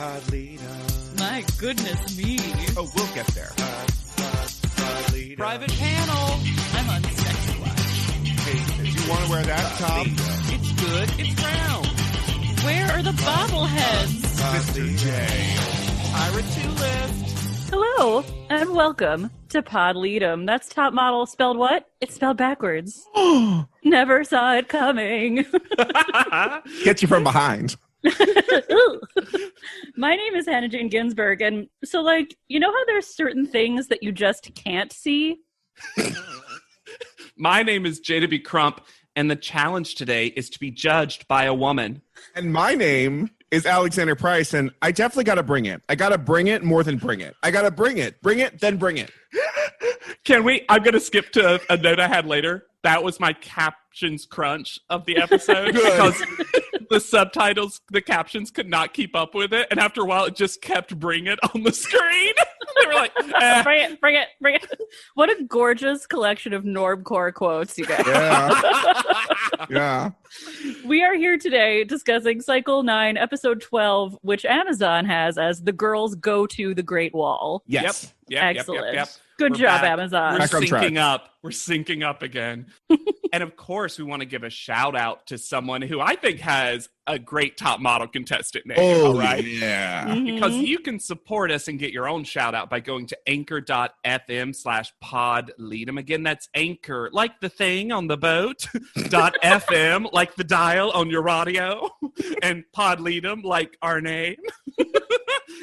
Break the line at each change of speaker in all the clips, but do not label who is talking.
Pod leader.
My goodness me.
Oh, we'll get there.
Pod leader.
Private panel. I'm on sex watch.
Hey, do you want to wear that top?
It's good. It's round. Where are the bobbleheads?
Mr. J.
Ira Tulip.
Hello, and welcome to Pod Lead'em. That's top model spelled what? It's spelled backwards. Never saw it coming.
Get you from behind.
My name is Hannah Jane Ginsburg, and so, you know how there's certain things that you just can't see?
My name is JW Crump, and the challenge today is to be judged by a woman.
And my name is Alexander Price, and I definitely got to bring it. I got to bring it more than bring it. I got to bring it, then bring it.
Can we? I'm going to skip to a note I had later. That was my captions crunch of the episode because the subtitles, the captions could not keep up with it. And after a while, it just kept bring it on the screen. They were like,
Bring it. What a gorgeous collection of normcore quotes, you guys.
Yeah.
We are here today discussing Cycle 9, Episode 12, which Amazon has as The Girls Go to the Great Wall.
Yes.
Excellent. Good
We're
job,
back.
Amazon.
We're
Back on track.
syncing up. We're syncing up again. And of course, we want to give a shout out to someone who I think has a great top model contestant name.
Oh,
all right?
yeah.
Mhm.
Because you can support us and get your own shout out by going to anchor.fm/podleadem. Again, that's anchor, like the thing on the boat, .fm, like the dial on your radio, and podleadem, like our name,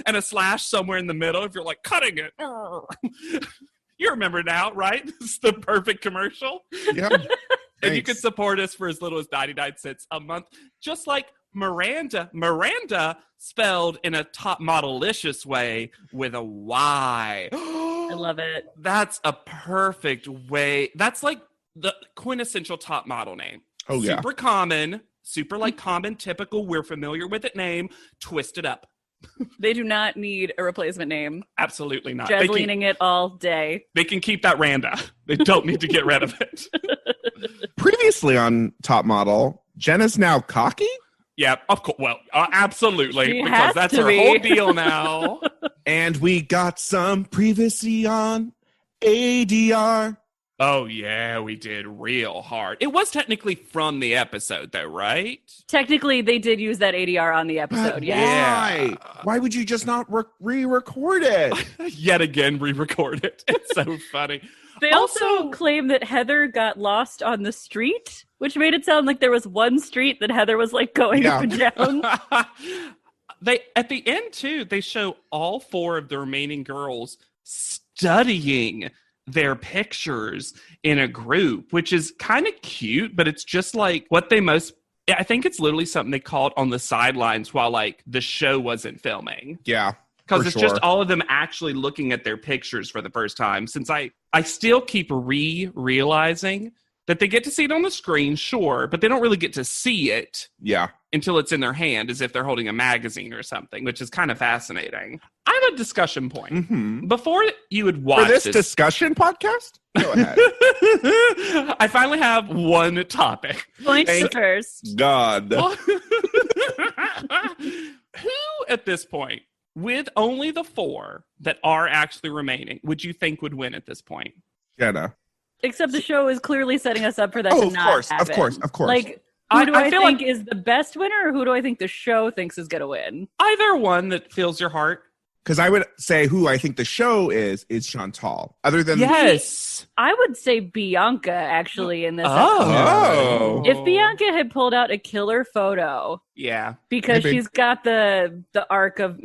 and a slash somewhere in the middle if you're like cutting it. You remember now, right? This is the perfect commercial.
Yep.
And you can support us for as little as 99 cents a month, just like Miranda. Miranda spelled in a top model-licious way with a Y.
I love it.
That's a perfect way. That's like the quintessential top model name.
Oh, yeah.
Super common, super common, typical, we're familiar with it name, twisted up.
They do not need a replacement name.
Absolutely not.
Just leaning it all day.
They can keep that Randa. They don't need to get rid of it.
Previously on Top Model, Jenna's now cocky?
Yeah, of course. Well, absolutely,
She
because
has
that's
to
her
be.
whole deal now.
And we got some privacy on ADR.
Oh, yeah, we did real hard. It was technically from the episode, though, right?
Technically, they did use that ADR on the episode,
But
yes.
why? Why would you just not re-record it?
Yet again, re-record it. It's so funny.
They also claim that Heather got lost on the street, which made it sound like there was one street that Heather was going up and down.
They at the end, too, they show all four of the remaining girls studying their pictures in a group, which is kind of cute, but it's just like what they I think it's literally something they called on the sidelines while the show wasn't filming.
Yeah.
Because
for
it's
sure.
just all of them actually looking at their pictures for the first time. Since I still keep realizing that they get to see it on the screen, sure, but they don't really get to see it
Yeah.
until it's in their hand, as if they're holding a magazine or something, which is kind of fascinating. I have a discussion point.
Mm-hmm.
Before you would watch
For this discussion podcast? Go ahead.
I finally have one topic.
Points
Thank
first.
God.
Who at this point, with only the four that are actually remaining, would you think would win at this point?
Jenna.
Except the show is clearly setting us up for that to
Of
not
course,
happen.
of course.
Who do I
feel
think
like
is the best winner, or who do I think the show thinks is going to win?
either one that fills your heart.
Because I would say who I think the show is Chantal. Other than
Yes.
I would say Bianca, actually, in this
Oh.
episode. If Bianca had pulled out a killer photo,
Yeah.
because
Maybe.
she's got the arc of...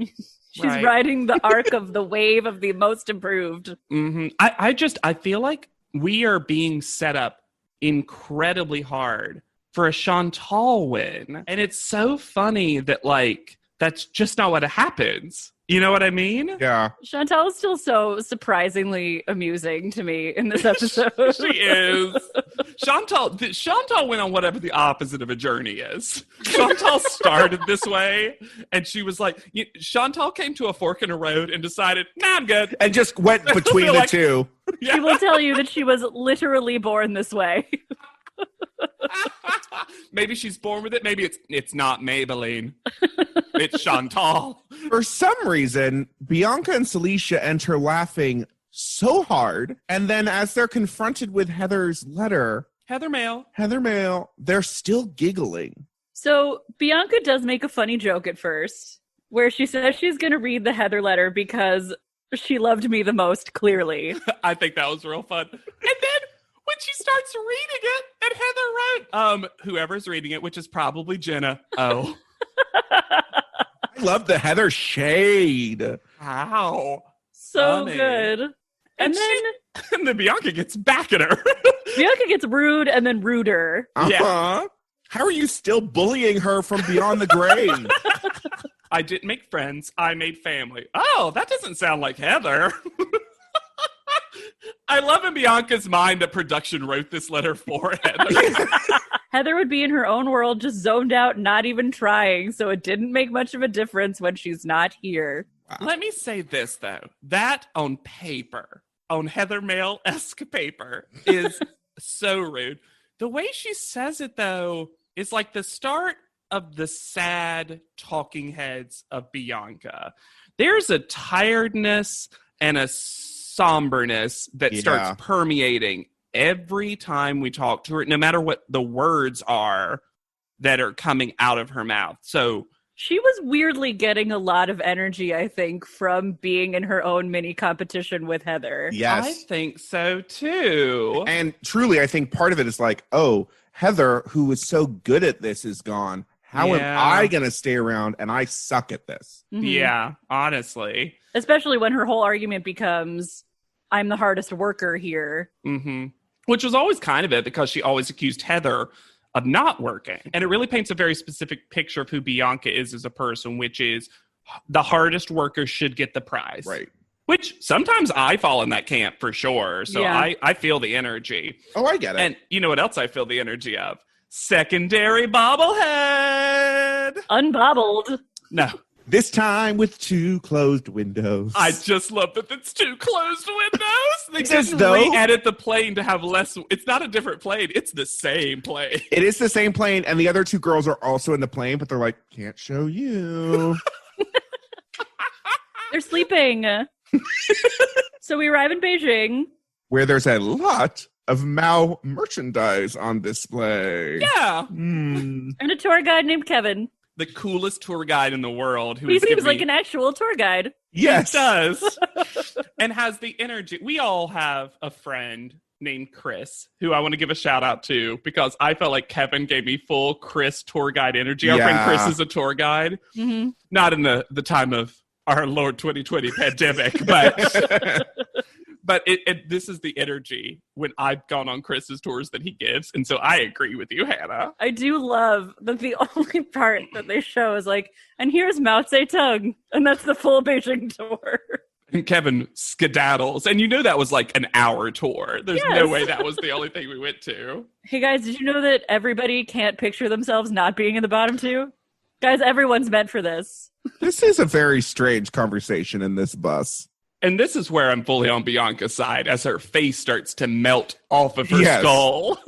She's
Right.
riding the arc of the wave of the most improved.
Mm-hmm. I feel like we are being set up incredibly hard for a Chantal win. And it's so funny that that's just not what happens. You know what I mean?
Yeah.
Chantal is still so surprisingly amusing to me in this episode.
She is. Chantal went on whatever the opposite of a journey is. Chantal started this way, and she was like, Chantal came to a fork in a road and decided, nah, I'm good.
And just went between the two.
She will tell you that she was literally born this way.
Maybe she's born with it. Maybe it's not Maybelline. It's Chantal.
For some reason, Bianca and Celicia enter laughing so hard. And then as they're confronted with Heather's letter,
Heather Mail.
they're still giggling.
So Bianca does make a funny joke at first, where she says she's going to read the Heather letter because she loved me the most, clearly.
I think that was real fun. And then when she starts reading it, and Heather wrote, whoever's reading it, which is probably Jenna. Oh.
I love the Heather shade.
How?
So
Funny.
good. And then
And then Bianca gets back at her.
Bianca gets rude and then ruder.
Uh-huh. How are you still bullying her from beyond the grave?
I didn't make friends. I made family. Oh, that doesn't sound like Heather. I love in Bianca's mind that production wrote this letter for Heather.
Heather would be in her own world, just zoned out, not even trying, so it didn't make much of a difference when she's not here.
Let me say this, though. That on paper, on Heather Mail-esque paper, is so rude. The way she says it, though, is like the start of the sad talking heads of Bianca. There's a tiredness and a somberness that starts permeating every time we talk to her, no matter what the words are that are coming out of her mouth. So
she was weirdly getting a lot of energy, I think, from being in her own mini competition with Heather.
Yes.
I think so, too.
And truly, I think part of it is like, oh, Heather, who was so good at this, is gone. How am I going to stay around and I suck at this?
Mhm.
Yeah, honestly.
Especially when her whole argument becomes, I'm the hardest worker here.
Mm-hmm. Which was always kind of it, because she always accused Heather of not working. And it really paints a very specific picture of who Bianca is as a person, which is the hardest worker should get the prize.
Right.
Which sometimes I fall in that camp for sure. So
Yeah.
I feel the energy.
Oh, I get it.
And you know what else I feel the energy of? Secondary bobblehead.
Unbobbled.
No,
This time with 2 closed windows.
I just love that it's 2 closed windows. They
Just
didn't
though-
re-edit the plane to have less. It's not a different plane. It's the same plane.
It is the same plane, and the other 2 girls are also in the plane, but they're like, can't show you.
They're sleeping. So we arrive in Beijing.
Where there's a lot of Mao merchandise on display.
Yeah.
And a tour guide named Kevin.
The coolest tour guide in the world. Who
He
is
seems
giving
like
me-
an actual tour guide.
Yes.
He does. And has the energy. We all have a friend named Chris, who I want to give a shout out to, because I felt like Kevin gave me full Chris tour guide energy. Our friend Chris is a tour guide.
Mm-hmm.
Not in the time of our Lord 2020 pandemic, but this is the energy when I've gone on Chris's tours that he gives. And so I agree with you, Hannah.
I do love that the only part that they show is like, and here's Mao Zedong, and that's the full Beijing tour.
And Kevin skedaddles. And you know that was like an hour tour. There's no
Yes.
way that was the only thing we went to.
Hey guys, did you know that everybody can't picture themselves not being in the bottom 2? Guys, everyone's meant for this.
This is a very strange conversation in this bus.
And this is where I'm fully on Bianca's side as her face starts to melt off of her
Yes.
skull.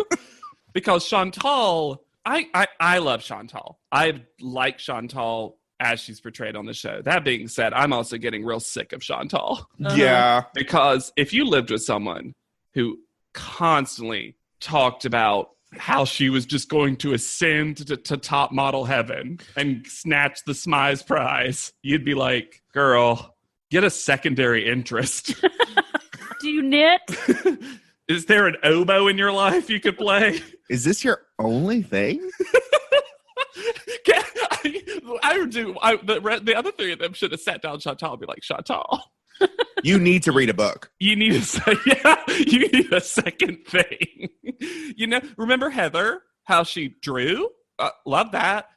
Because Chantal, I love Chantal. I like Chantal as she's portrayed on the show. That being said, I'm also getting real sick of Chantal.
Yeah.
Because if you lived with someone who constantly talked about how she was just going to ascend to top model heaven and snatch the Smize prize, you'd be like, girl, get a secondary interest.
Do you knit?
Is there an oboe in your life you could play?
Is this your only thing?
The other three of them should have sat down Chantal and be like, Chantal,
You need to read a book.
you need you need a second thing. Remember Heather, how she drew? Love that.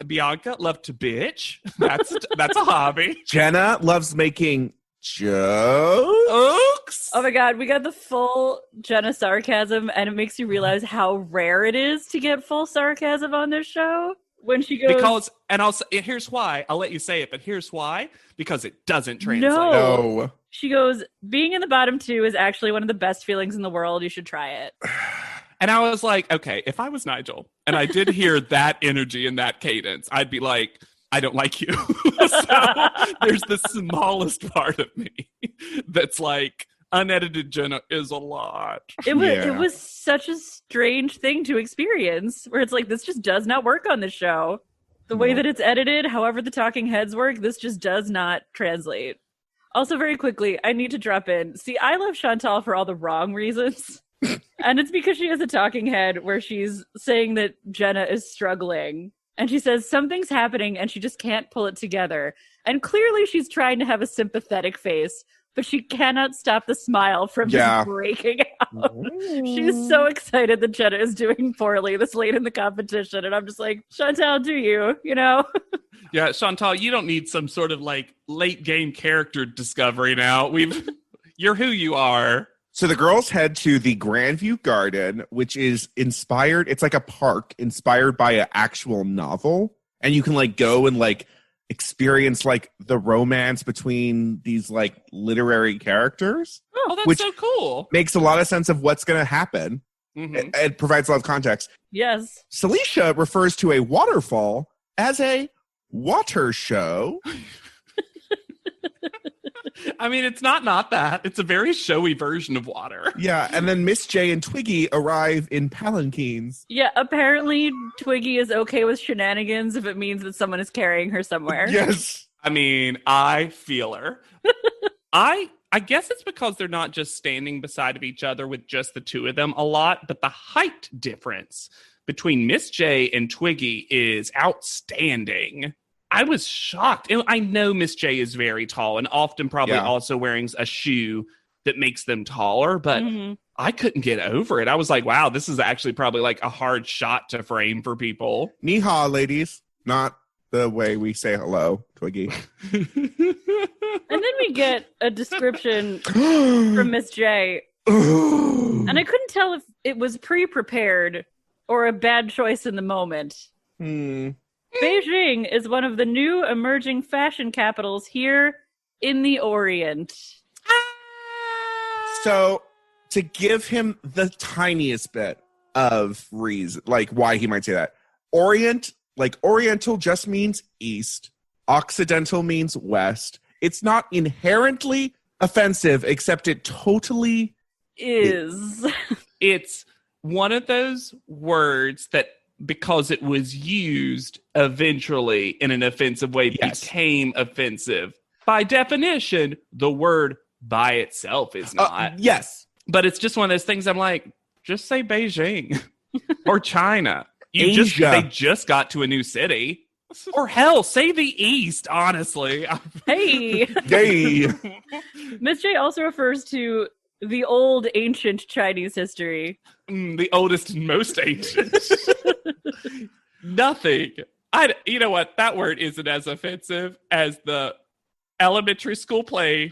Bianca, love to bitch. That's a hobby.
Jenna loves making jokes.
Oaks.
Oh my god, we got the full Jenna sarcasm, and it makes you realize how rare it is to get full sarcasm on this show. When she goes,
Here's why. I'll let you say it, but here's why. Because it doesn't translate.
No.
No.
she goes, being in the bottom 2 is actually one of the best feelings in the world. You should try it.
And I was like, okay, if I was Nigel and I did hear that energy and that cadence, I'd be like, I don't like you. So there's the smallest part of me that's like, unedited Jenna is a lot.
It was
Yeah.
it was such a strange thing to experience, where it's like, this just does not work on the show. The way
No.
that it's edited, however the talking heads work, this just does not translate. Also, very quickly, I need to drop in. See, I love Chantal for all the wrong reasons. And it's because she has a talking head where she's saying that Jenna is struggling. And she says something's happening and she just can't pull it together. And clearly she's trying to have a sympathetic face, but she cannot stop the smile from
Yeah.
just breaking out. She's so excited that Jenna is doing poorly this late in the competition. And I'm just like, Chantal, do you? You know?
Yeah, Chantal, you don't need some sort of like late game character discovery now. You're who you are.
So the girls head to the Grandview Garden, which is inspired. It's like a park inspired by an actual novel. And you can like go and like experience like the romance between these like literary characters.
Oh, that's
Which-
so cool.
Makes a lot of sense of what's going to happen.
Mhm.
It provides a lot of context.
Yes.
Celicia refers to a waterfall as a water show.
I mean, it's not that. It's a very showy version of water.
Yeah, and then Miss J and Twiggy arrive in palanquins.
Yeah, apparently Twiggy is okay with shenanigans if it means that someone is carrying her somewhere.
Yes.
I mean, I feel her. I guess it's because they're not just standing beside of each other with just the two of them a lot, but the height difference between Miss J and Twiggy is outstanding. I was shocked. And I know Miss J is very tall and often probably
Yeah.
also wearing a shoe that makes them taller, but
Mhm.
I couldn't get over it. I was like, wow, this is actually probably like a hard shot to frame for people.
Ni hao, ladies. Not the way we say hello, Twiggy.
And then we get a description from Miss J, and I couldn't tell if it was pre-prepared or a bad choice in the moment. Beijing is one of the new emerging fashion capitals here in the Orient.
So, to give him the tiniest bit of reason, like why he might say that, Orient, like Oriental just means east, Occidental means west. It's not inherently offensive, except it totally
Is.
It's one of those words that, because it was used eventually in an offensive way,
Yes.
became offensive. By definition, the word by itself is not.
yes.
But it's just one of those things I'm like, just say Beijing or China.
Asia.
They just got to a new city. Or hell, say the East, honestly.
Hey!
Yay.
Miss J also refers to the old ancient Chinese history.
The oldest and most ancient. Nothing. You know what? That word isn't as offensive as the elementary school play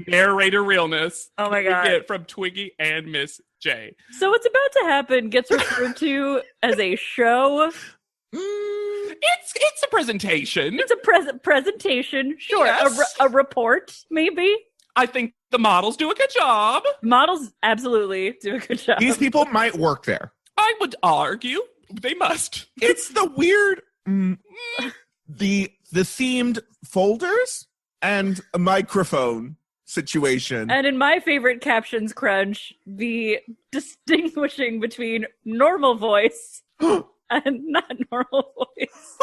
narrator realness
Oh my
we
god.
get from Twiggy and Miss J.
So what's about to happen gets referred to as a show.
It's a presentation.
It's a presentation, sure.
Yes.
A report, maybe.
I think the models do a good job.
Models absolutely do a good job.
These people might work there.
I would argue they must.
It's the weird, the themed folders and a microphone situation.
And in my favorite captions crunch, the distinguishing between normal voice and not normal voice.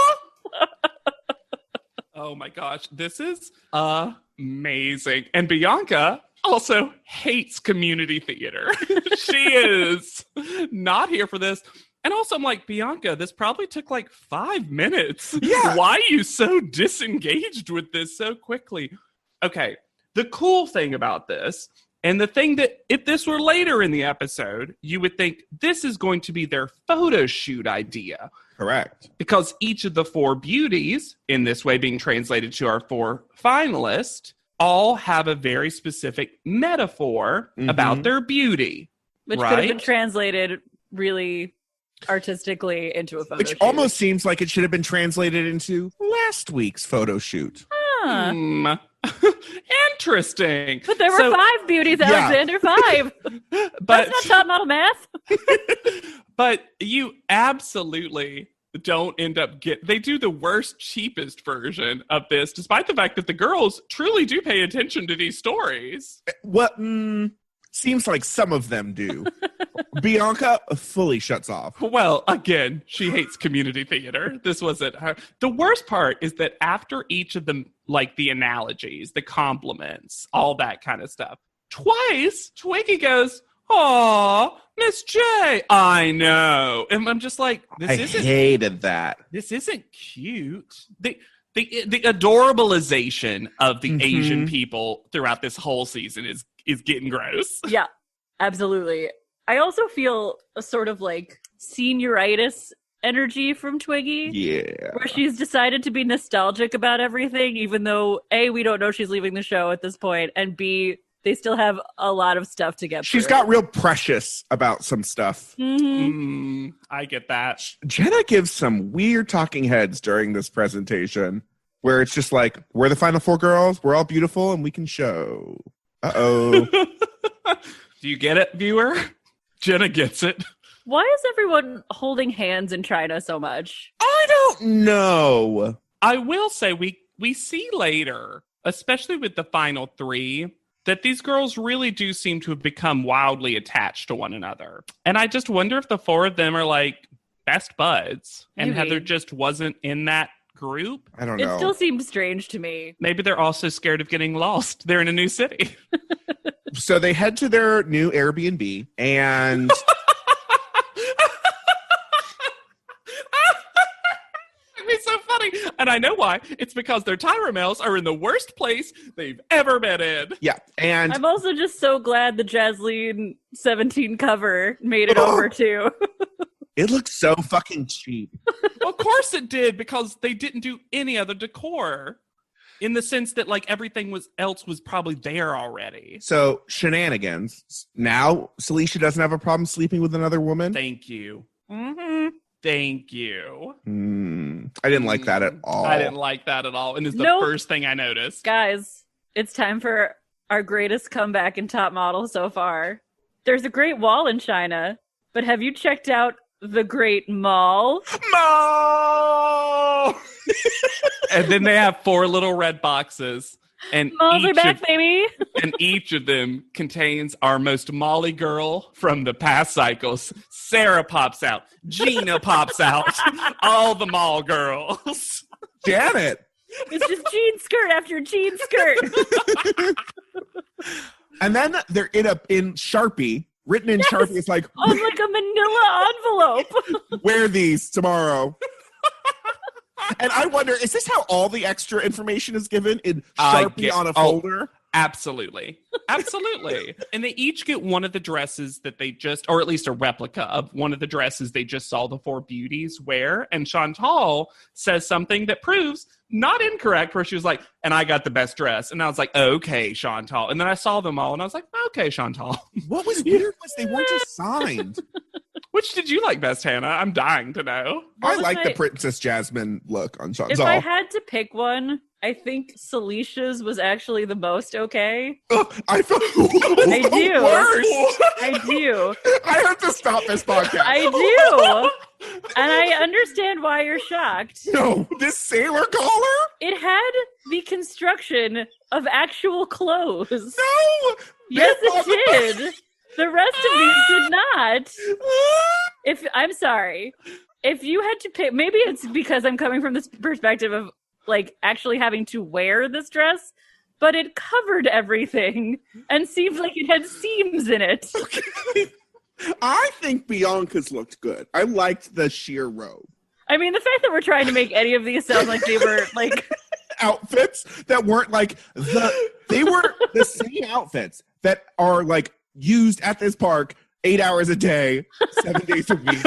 Oh my gosh, this is amazing. And Bianca also hates community theater. She is not here for this. And also, I'm like, Bianca, this probably took like 5 minutes.
Yeah.
Why are you so disengaged with this so quickly? Okay, the cool thing about this, and the thing that if this were later in the episode, you would think this is going to be their photo shoot idea.
Correct.
Because each of the 4 beauties, in this way being translated to our 4 finalists, all have a very specific metaphor about their beauty.
Which could have been
Right?
translated really artistically into a photo
Which
shoot.
almost seems like it should have been translated into last week's photo shoot.
Huh.
Interesting.
But there were
So-
5 beauties,
Yeah.
Alexander. 5.
But
That's not top model math.
but you absolutely don't end up they do the worst, cheapest version of this, despite the fact that the girls truly do pay attention to these stories.
What seems like some of them do. Bianca fully shuts off.
Well, again, she hates community theater. This wasn't her. The worst part is that after each of them, like the analogies, the compliments, all that kind of stuff, twice Twiggy goes, "Aw, Miss J, I know." And I'm just like,
I hated that.
This isn't cute. The adorabilization of the Asian people throughout this whole season is getting gross.
Yeah, absolutely. I also feel a sort of like senioritis energy from Twiggy.
Yeah.
Where she's decided to be nostalgic about everything, even though A, we don't know she's leaving the show at this point, and B, they still have a lot of stuff to get
She's
through.
got real precious about some stuff.
I get that.
Jenna gives some weird talking heads during this presentation where it's just like, we're the final four girls, we're all beautiful, and we can show. Uh-oh.
Do you get it, viewer? Jenna gets it.
Why is everyone holding hands in China so much?
I don't know.
I will say we see later, especially with the final three, that these girls really do seem to have become wildly attached to one another. And I just wonder if the four of them are like best buds and
Maybe.
Heather just wasn't in that group.
I don't
It
know.
still seemed strange to me.
Maybe they're also scared of getting lost. They're in a new city.
So they head to their new Airbnb and
It's so funny. And I know why. It's because their Tyra are in the worst place they've ever been in.
yeah, and
I'm also just so glad the Jasleen 17 cover made it over too.
it looks so fucking cheap.
Of course it did, because they didn't do any other decor. In the sense that like everything else was probably there already.
So shenanigans. Now Celicia doesn't have a problem sleeping with another woman.
Thank you.
Mm-hmm.
Thank you.
I didn't like that at all.
I didn't like that at all. And it's the
Nope.
first thing I noticed.
Guys, it's time for our greatest comeback in Top Model so far. There's a great wall in China, but have you checked out the Great Mall?
Mo!
And then they have 4 little red boxes. And
Malls are back, baby.
and each of them contains our most Molly girl from the past cycles. Sarah pops out. Gina pops out. All the mall girls.
Janet.
It's just jean skirt after jean skirt.
And then they're in Sharpie, written in Sharpie. It's like,
On like a manila envelope.
wear these tomorrow. And I wonder, is this how all the extra information is given in Sharpie on a folder?
Absolutely. Absolutely. And they each get one of the dresses that they just, or at least a replica of one of the dresses they just saw the 4 beauties wear. And Chantal says something that proves not incorrect, where she was like, and I got the best dress. And I was like, okay, Chantal. And then I saw them all and I was like, okay, Chantal.
What was weird was they weren't assigned.
Which did you like best, Hannah? I'm dying to know.
I
was
like the
my-
Princess Jasmine look on
If
Chantal.
I had to pick one, I think Celicia's was actually the most okay.
I feel
I do.
worse.
I do.
I have to stop this podcast.
I do. And I understand why you're shocked.
No, this sailor collar?
It had the construction of actual clothes.
No!
Yes,
That
it did. The rest of these did not. I'm sorry. If you had to pick, maybe it's because I'm coming from this perspective of like actually having to wear this dress, but it covered everything and seemed like it had seams in it.
I think Bianca's looked good. I liked the sheer robe.
I mean, the fact that we're trying to make any of these sound like they were like
Outfits that weren't like they were the same outfits that are like used at this park 8 hours a day, 7 days a week.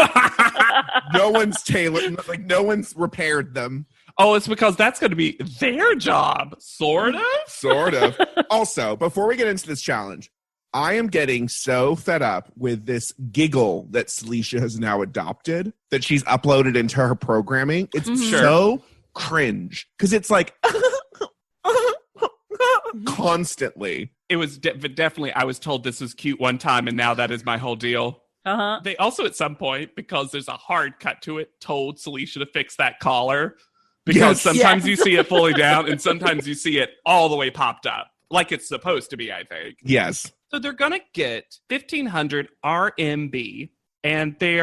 No one's tailored, like no one's repaired them.
Oh, it's because that's going to be their job. Sort of?
Sort of. Also, before we get into this challenge, I am getting so fed up with this giggle that Celicia has now adopted that she's uploaded into her programming. It's so cringe because it's like constantly.
It was definitely, I was told this was cute one time, and now that is my whole deal.
Uh-huh.
They also, at some point, because there's a hard cut to it, told Celicia to fix that collar. Because
Yes.
sometimes you see it fully down and sometimes you see it all the way popped up. Like it's supposed to be, I think.
Yes.
So they're going to get 1,500 RMB. And they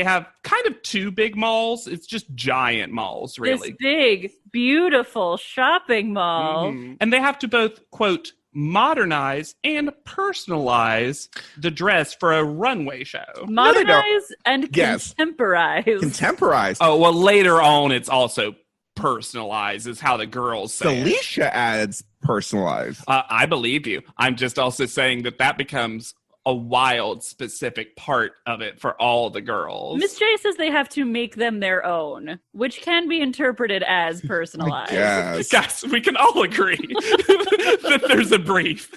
have kind of two big malls. It's just giant malls, really.
This big, beautiful shopping mall.
Mhm. And they have to both, quote, modernize and personalize the dress for a runway show.
Modernize and
Yes.
contemporize.
Contemporize.
Oh, well, later on, it's also personalized, is how the girls say it.
Celicia adds personalized.
I believe you. I'm just also saying that becomes a wild, specific part of it for all the girls.
Miss J says they have to make them their own, which can be interpreted as personalized.
Yes.
Guys, we can all agree that there's a brief.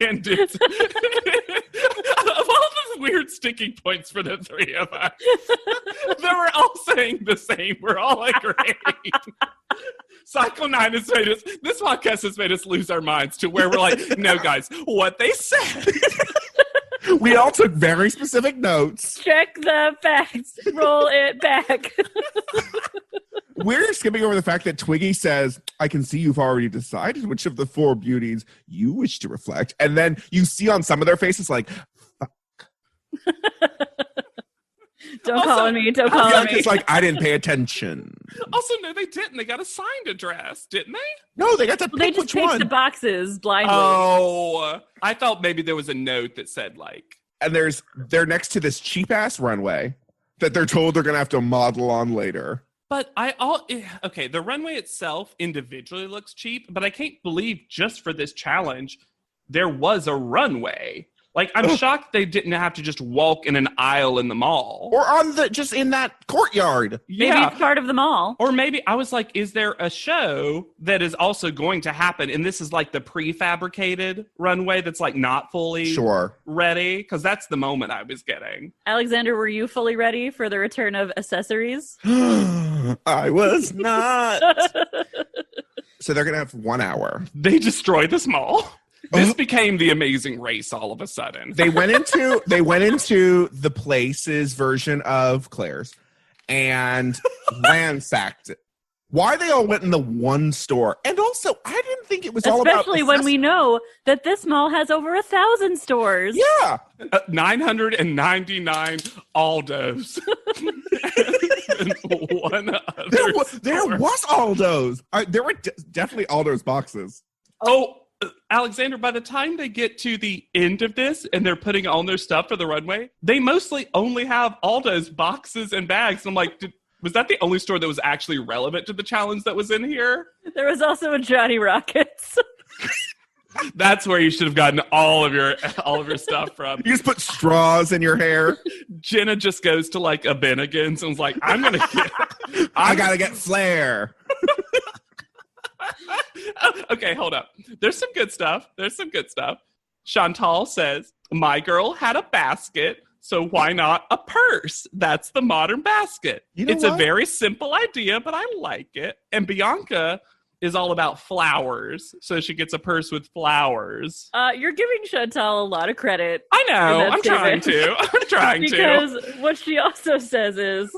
And it's of all the weird sticking points for the three of us, that we're all saying the same. We're all agreeing. Cycle 9 has made us, this podcast has made us lose our minds to where we're like, no, guys, what they said.
We all took very specific notes.
Check the facts. Roll it back.
We're skipping over the fact that Twiggy says, I can see you've already decided which of the four beauties you wish to reflect. And then you see on some of their faces like,
Don't call on me. Don't call on me.
Bianca's like, I didn't pay attention.
Also, no, they didn't. They got assigned a dress, didn't they?
No, they got to
They
pick
just
which
picked
one.
the boxes blindly.
Oh, I thought maybe there was a note that said like,
And they're next to this cheap ass runway that they're told they're gonna have to model on later.
but okay, the runway itself individually looks cheap, but I can't believe just for this challenge, there was a runway. Like, I'm shocked they didn't have to just walk in an aisle in the mall.
Or on just in that courtyard.
Maybe it's part of the mall.
Or maybe I was like, is there a show that is also going to happen? And this is like the prefabricated runway that's like not fully ready? Because that's the moment I was getting.
Alexander, were you fully ready for the return of accessories?
I was not. So they're gonna have 1 hour.
They destroyed this mall. This became the Amazing Race all of a sudden.
They went into the Places version of Claire's and ransacked it. Why they all went in the one store. And also, I didn't think it was all about...
Especially when we know that this mall has over 1,000 stores.
Yeah.
999 Aldos. And one other
there was Aldo's. There were definitely Aldo's boxes.
Oh, Alexander, by the time they get to the end of this and they're putting on their stuff for the runway, they mostly only have Aldo's boxes and bags. I'm like, was that the only store that was actually relevant to the challenge that was in here?
There was also a Johnny Rockets.
That's where you should have gotten all of your stuff from.
You just put straws in your hair.
Jenna just goes to like a Bennigan's and was like, I
gotta get flair.
Okay, hold up. There's some good stuff. Chantal says, my girl had a basket, so why not a purse? That's the modern basket.
You know
it's
what?
a very simple idea, but I like it. And Bianca is all about flowers, so she gets a purse with flowers.
You're giving Chantal a lot of credit.
I know.
in that
I'm trying
statement.
to. I'm trying to.
Because what she also says is,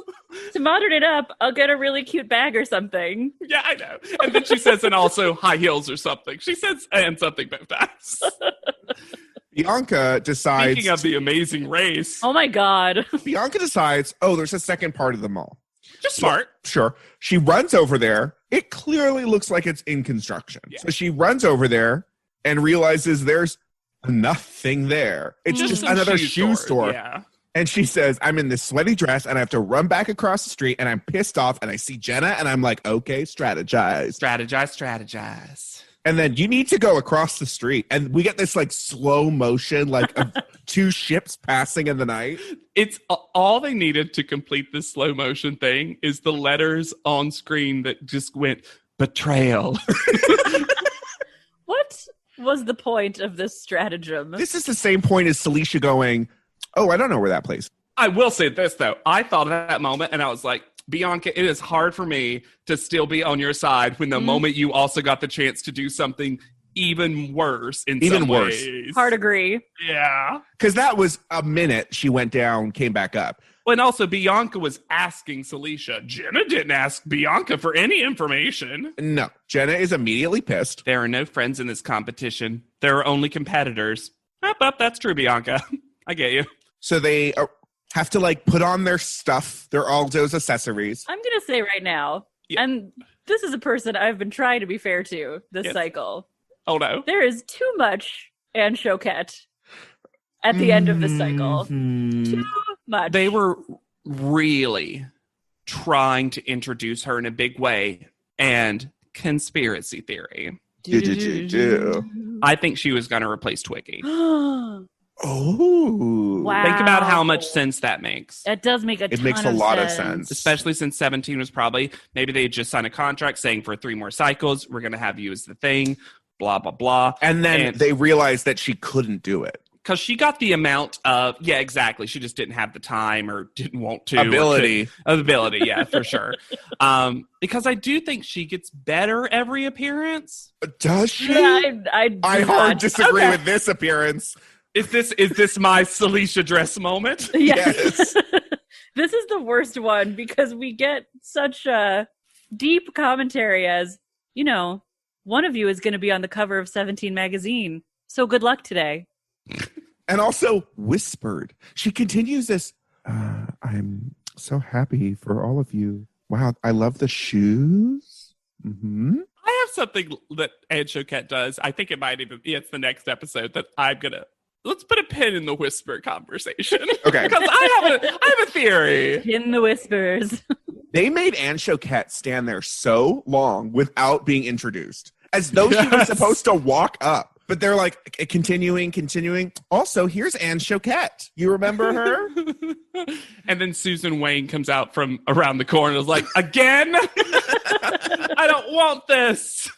to modern it up, I'll get a really cute bag or something.
Yeah, I know. And then she says, and also high heels or something. She says, and something both times.
Bianca decides...
Speaking of the Amazing Race.
Oh my God.
Bianca decides, there's a second part of the mall.
Just smart.
Sure. She runs over there. It clearly looks like it's in construction.
Yeah.
So she runs over there and realizes there's nothing there. It's just
some
another
shoe
shoe
stores,
store.
Yeah.
And she says, I'm in this sweaty dress and I have to run back across the street and I'm pissed off and I see Jenna and I'm like, okay, strategize.
Strategize.
And then you need to go across the street. And we get this like slow motion, like of two ships passing in the night.
It's all they needed to complete this slow motion thing is the letters on screen that just went betrayal.
What was the point of this stratagem?
This is the same point as Celicia going, I don't know where that place is.
I will say this, though. I thought at that moment, and I was like, Bianca, it is hard for me to still be on your side when the moment you also got the chance to do something even worse in
Even
some
worse.
ways.
Hard agree.
Yeah.
Because that was a minute she went down, came back up.
Well, and also Bianca was asking Celicia. Jenna didn't ask Bianca for any information.
No, Jenna is immediately pissed.
There are no friends in this competition. There are only competitors. Up, that's true, Bianca. I get you.
So they have to like put on their stuff, their Aldo's accessories.
I'm going to say right now,
Yeah.
and this is a person I've been trying to be fair to this
Yes.
cycle.
Oh, no.
There is too much Anne Choquette at the end of the cycle. Too much.
They were really trying to introduce her in a big way. And conspiracy theory. I think she was going to replace Twiggy.
Wow.
Oh.
Think about how much sense that makes.
That does make
It makes a lot of sense.
Especially since 17 was probably, maybe they just signed a contract saying for 3 more cycles, we're going to have you as the thing, blah, blah, blah.
And then they realized that she couldn't do it.
Because she got the amount of, yeah, exactly. She just didn't have the time or didn't want to.
Ability.
Ability, yeah, for sure. Because I do think she gets better every appearance.
Does she?
I do
I hard
not.
disagree
Okay.
with this appearance.
Is this my Celicia dress moment?
Yes. This is the worst one because we get such a deep commentary as, you know, one of you is going to be on the cover of 17 magazine. So good luck today.
And also whispered. She continues this, I'm so happy for all of you. Wow, I love the shoes. Mm-hmm.
I have something that Anne Choquette does. I think it might even be, it's the next episode that I'm going to, let's put a pin in the whisper conversation.
Okay.
Because I have a theory.
In the whispers.
They made Anne Choquette stand there so long without being introduced, as though she was
Yes.
supposed to walk up. But they're like continuing. Also, here's Anne Choquette. You remember her?
And then Susan Wayne comes out from around the corner and is like, again? I don't want this.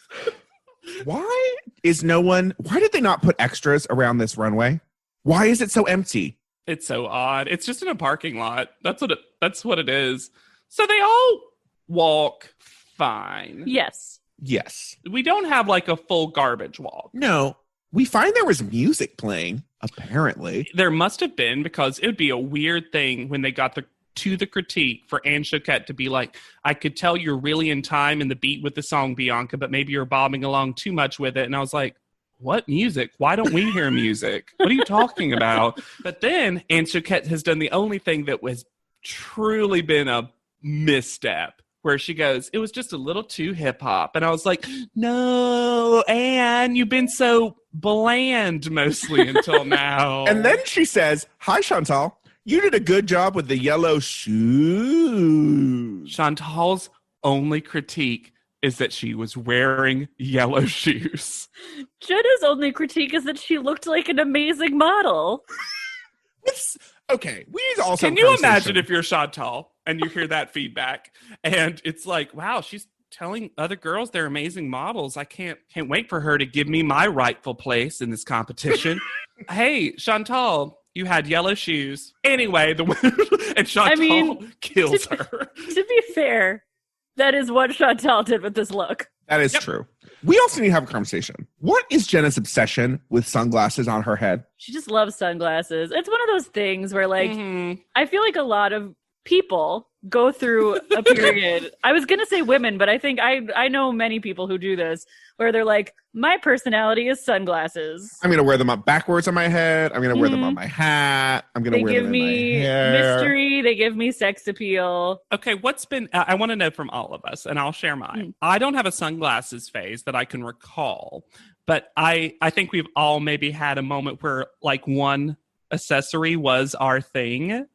Why did they not put extras around this runway? Why is it so empty?
It's so odd. It's just in a parking lot. That's what it is. So they all walk fine.
Yes.
Yes.
We don't have like a full garbage walk.
No. We find there was music playing, apparently.
There must have been, because it would be a weird thing when they got to the critique for Anne Choquette to be like, I could tell you're really in time in the beat with the song, Bianca, but maybe you're bobbing along too much with it. And I was like, what music? Why don't we hear music? What are you talking about? But then Anne Choquette has done the only thing that was truly been a misstep, where she goes, it was just a little too hip hop. And I was like, no, Anne, you've been so bland mostly until now.
And then she says, hi, Chantal. You did a good job with the yellow shoes.
Chantal's only critique is that she was wearing yellow shoes.
Jenna's only critique is that she looked like an amazing model.
Okay, we need to also
Can you imagine if you're Chantal and you hear that feedback and it's like, wow, she's telling other girls they're amazing models. I can't wait for her to give me my rightful place in this competition. Hey, Chantal, you had yellow shoes. Anyway, and Chantal kills her.
To be fair, that is what Chantal did with this look.
That is true. We also need to have a conversation. What is Jenna's obsession with sunglasses on her head?
She just loves sunglasses. It's one of those things where, like,
Mhm.
I feel like a lot of people go through a period. I was going to say women, but I think I know many people who do this, where they're like, my personality is sunglasses.
I'm going to wear them up backwards on my head. I'm going to wear them on my hat. I'm going to
They
wear
give
them in
me
my hair.
mystery. They give me sex appeal.
Okay, what's been, I want to know from all of us, and I'll share mine. I don't have a sunglasses phase that I can recall, but I think we've all maybe had a moment where like one accessory was our thing.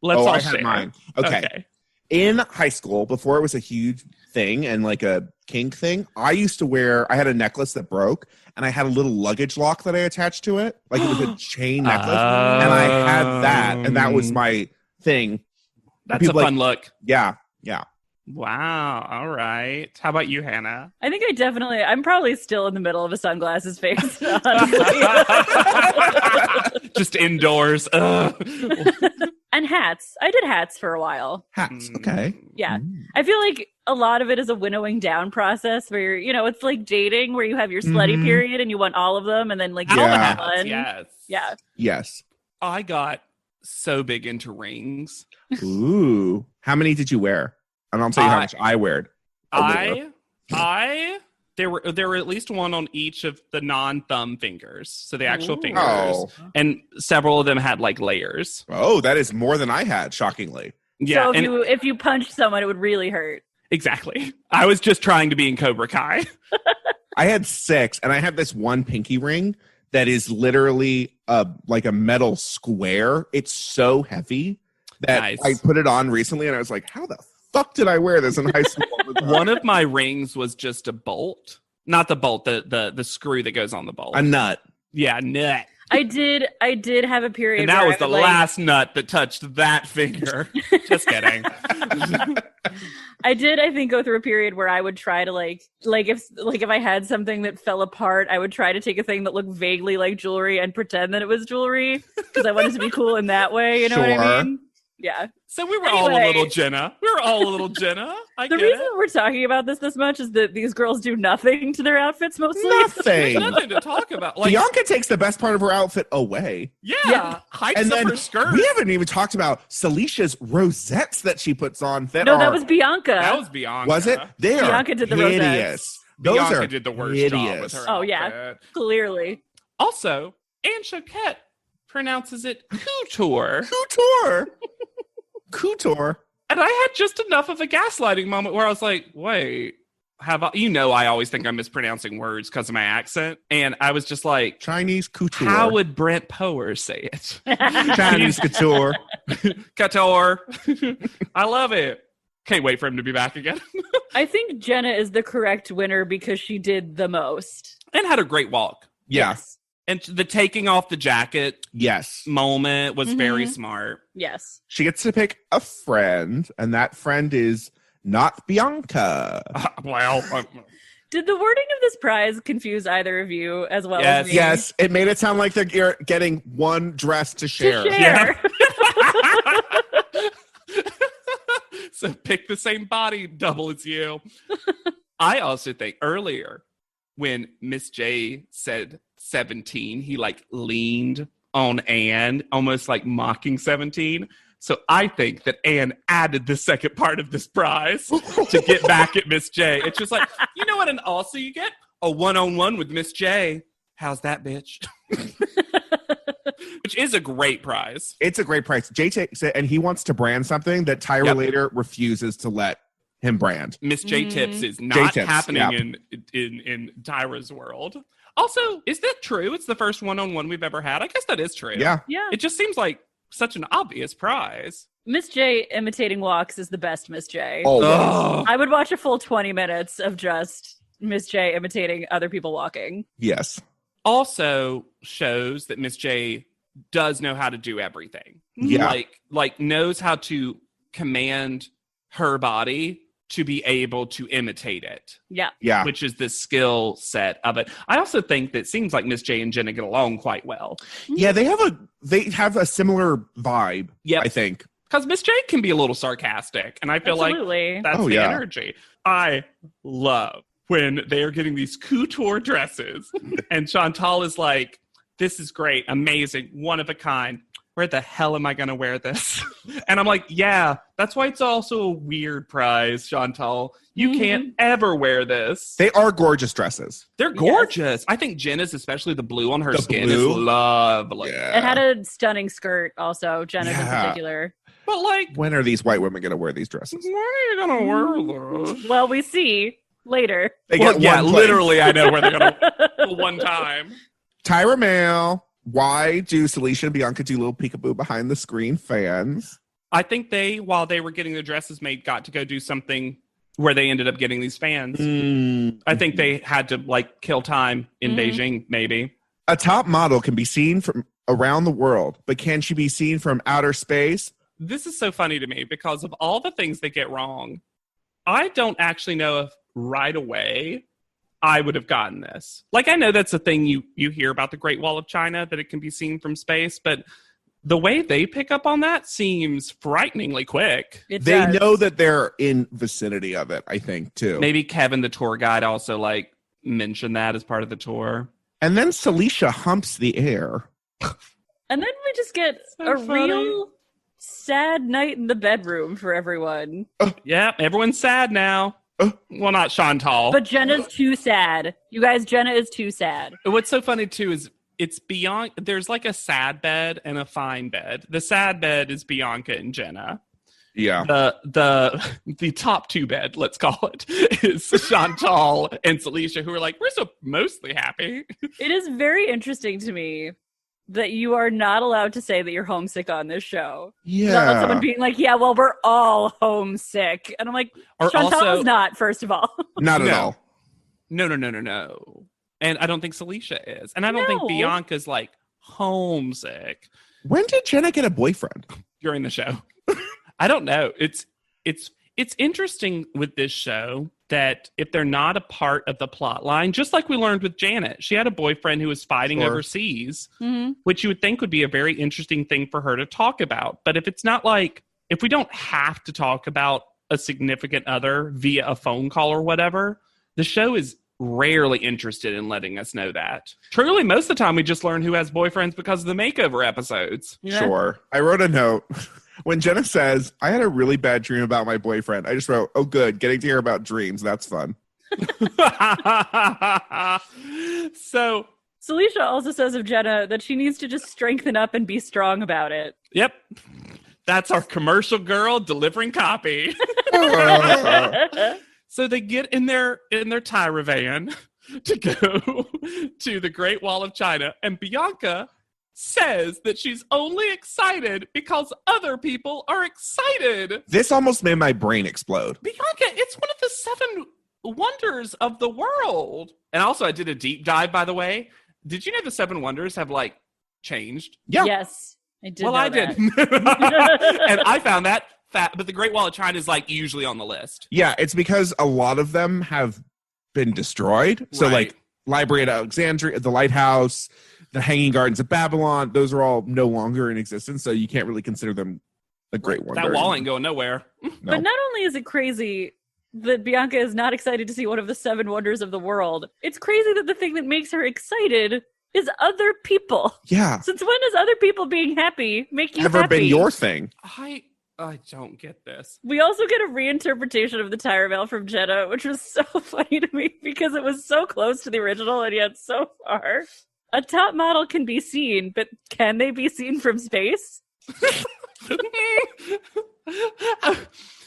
Let's all
I
share.
had mine. Okay. In high school, before it was a huge thing and like a kink thing, I used to wear, I had a necklace that broke and I had a little luggage lock that I attached to it. Like it was a chain necklace. And I had that. And that was my thing.
That's
People
a fun look.
Yeah.
Wow. All right. How about you, Hannah?
I think I'm probably still in the middle of a sunglasses phase, honestly.
Just indoors. Ugh.
And hats. I did hats for a while.
Hats. Okay.
Yeah. I feel like a lot of it is a winnowing down process where it's like dating where you have your slutty period and you want all of them and then like
Yeah.
have fun.
Yes.
Yeah.
Yes.
I got so big into rings.
Ooh. How many did you wear? And I'll tell you how much I wear.
There were at least one on each of the non-thumb fingers, so the actual fingers,
Oh.
and several of them had like layers.
Oh, that is more than I had, shockingly.
Yeah,
So
and
if you punched someone, it would really hurt.
exactly. I was just trying to be in Cobra Kai.
I had 6, and I have this one pinky ring that is literally like a metal square. It's so heavy that
Nice.
I put it on recently, and I was like, how the fuck did I wear this in high school?
One of my rings was just a bolt, not the bolt, the screw that goes on the bolt.
A nut.
Yeah, nut.
I did have a period
And that
where
was
I
the
would, like,
last nut that touched that finger. Just kidding.
I did, I think, go through a period where I would try to like if I had something that fell apart, I would try to take a thing that looked vaguely like jewelry and pretend that it was jewelry because I wanted to be cool in that way. You know what I
Sure.
mean? Yeah.
So we were all a
Anyway.
little Jenna. We were all a little Jenna. I
The
get
reason
it.
we're talking about this much is that these girls do nothing to their outfits mostly.
There's
Nothing.
nothing to talk about. Like,
Bianca takes the best part of her outfit away.
yeah, hikes
And
up
then
her skirt.
we haven't even talked about Celicia's rosettes that she puts on.
No, that was Bianca.
That was Bianca.
Was it? They are
Bianca did the
hideous.
rosettes.
Those
Bianca
are
did the worst
hideous.
job with her
Oh, yeah.
outfit.
Clearly.
Also, Anne Choquette pronounces it couture.
Couture. Couture.
And I had just enough of a gaslighting moment where I was like, wait, I always think I'm mispronouncing words because of my accent. And I was just like,
Chinese couture.
how would Brent Power say it?
Chinese couture.
Couture. I love it. Can't wait for him to be back again.
I think Jenna is the correct winner because she did the most.
And had a great walk.
Yeah.
Yes.
And the taking off the jacket
Yes.
moment was very
Mhm.
smart.
Yes.
She gets to pick a friend, and that friend is not Bianca.
Did the wording of this prize confuse either of you as well
Yes.
as me?
Yes, it made it sound like they're getting one dress to
To
share.
share.
So pick the same body, double as you. I also think earlier when Miss J said 17, he like leaned on Anne, almost like mocking 17. So I think that Anne added the second part of this prize to get back at Miss J. It's just like, you know what? And also you get a one-on-one with Miss J. How's that, bitch? Which is a great prize.
It's a great price. Jay takes it, and he wants to brand something that Tyra
Yep.
later refuses to let him brand.
Miss J
Mhm.
Tips is
J
not
Tips,
happening in Tyra's world. Also, is that true? It's the first one-on-one we've ever had. I guess that is true.
Yeah.
Yeah.
It just seems like such an obvious prize.
Miss J imitating walks is the best Miss J.
Always.
Ugh.
I would watch a full 20 minutes of just Miss J imitating other people walking.
Yes.
Also shows that Miss J does know how to do everything.
Yeah.
Like knows how to command her body to be able to imitate it,
Yeah.
Yeah.
which is the skill set of it. I also think that it seems like Miss J and Jenna get along quite well.
Yeah, they have a similar vibe,
Yep.
I think.
Because Miss J can be a little sarcastic, and I feel like
Absolutely.
that's
Oh,
the
yeah.
energy. I love when they are getting these couture dresses, and Chantal is like, this is great, amazing, one of a kind. Where the hell am I going to wear this? And I'm like, yeah, that's why it's also a weird prize, Chantal. You can't ever wear this.
They are gorgeous dresses.
They're gorgeous. I think Jenna's, especially the blue on her
The
skin,
blue?
is lovely.
It had a stunning skirt also, Jenna's in
Yeah.
particular.
But like,
When are these white women going to wear these dresses?
when are you going to wear this?
Well, we see later.
They
Well,
get
yeah,
one place.
literally, I know where they're going to one time.
Tyra Mail. Why do Celicia and Bianca do little peekaboo behind the screen fans?
I think they, while they were getting their dresses made, got to go do something where they ended up getting these fans. I think they had to like kill time in Beijing, maybe.
A top model can be seen from around the world, but can she be seen from outer space?
This is so funny to me because of all the things they get wrong. I don't actually know if right away I would have gotten this. Like, I know that's a thing you hear about the Great Wall of China, that it can be seen from space, but the way they pick up on that seems frighteningly quick.
They know that they're in vicinity of it, I think, too.
Maybe Kevin, the tour guide, also like mentioned that as part of the tour.
And then Celicia humps the air.
And then we just get
So
a
funny.
real sad night in the bedroom for everyone.
Yeah, everyone's sad now. Well, not Chantal.
But Jenna's too sad. You guys, Jenna is too sad.
What's so funny too is it's beyond. There's like a sad bed and a fine bed. The sad bed is Bianca and Jenna.
Yeah.
The top two bed, let's call it, is Chantal and Celicia, who are like, we're so mostly happy.
It is very interesting to me that you are not allowed to say that you're homesick on this show. Not someone being like, yeah, well, we're all homesick. And I'm like,
Or
Chantal's
also-
not, first of all.
Not at
No.
all.
No. And I don't think Celicia is. And I don't think
No.
Bianca's like homesick
When did Jenna get a boyfriend?
during the show. I don't know. It's interesting with this show that if they're not a part of the plot line, just like we learned with Janet, she had a boyfriend who was fighting
Sure.
overseas,
Mhm.
which you would think would be a very interesting thing for her to talk about. But if it's not like, if we don't have to talk about a significant other via a phone call or whatever, the show is rarely interested in letting us know that. Truly, most of the time we just learn who has boyfriends because of the makeover episodes.
Yeah.
Sure. I wrote a note. When Jenna says, I had a really bad dream about my boyfriend, I just wrote, oh, good. Getting to hear about dreams. That's fun.
So,
Celicia also says of Jenna that she needs to just strengthen up and be strong about it.
yep. That's our commercial girl delivering copy. So they get in their Tyra van to go to the Great Wall of China, and Bianca says that she's only excited because other people are excited.
This almost made my brain explode.
Bianca, it's one of the 7 wonders of the world. And also, I did a deep dive, by the way. Did you know the 7 wonders have like changed?
Yeah.
Yes, I did.
Well,
know
I
that.
did. And I found that fat, but the Great Wall of China is like usually on the list.
Yeah, it's because a lot of them have been destroyed. So,
Right.
like, Library at Alexandria, the Lighthouse, the Hanging Gardens of Babylon, those are all no longer in existence. So you can't really consider them a great wonder.
That wall ain't going nowhere.
No.
But not only is it crazy that Bianca is not excited to see one of the 7 wonders of the world, it's crazy that the thing that makes her excited is other people.
Yeah.
Since when does other people being happy make you
Ever
happy?
been your thing?
I don't get this.
We also get a reinterpretation of the Tyra Mail from Jenna, which was so funny to me because it was so close to the original and yet so far. A top model can be seen, but can they be seen from space?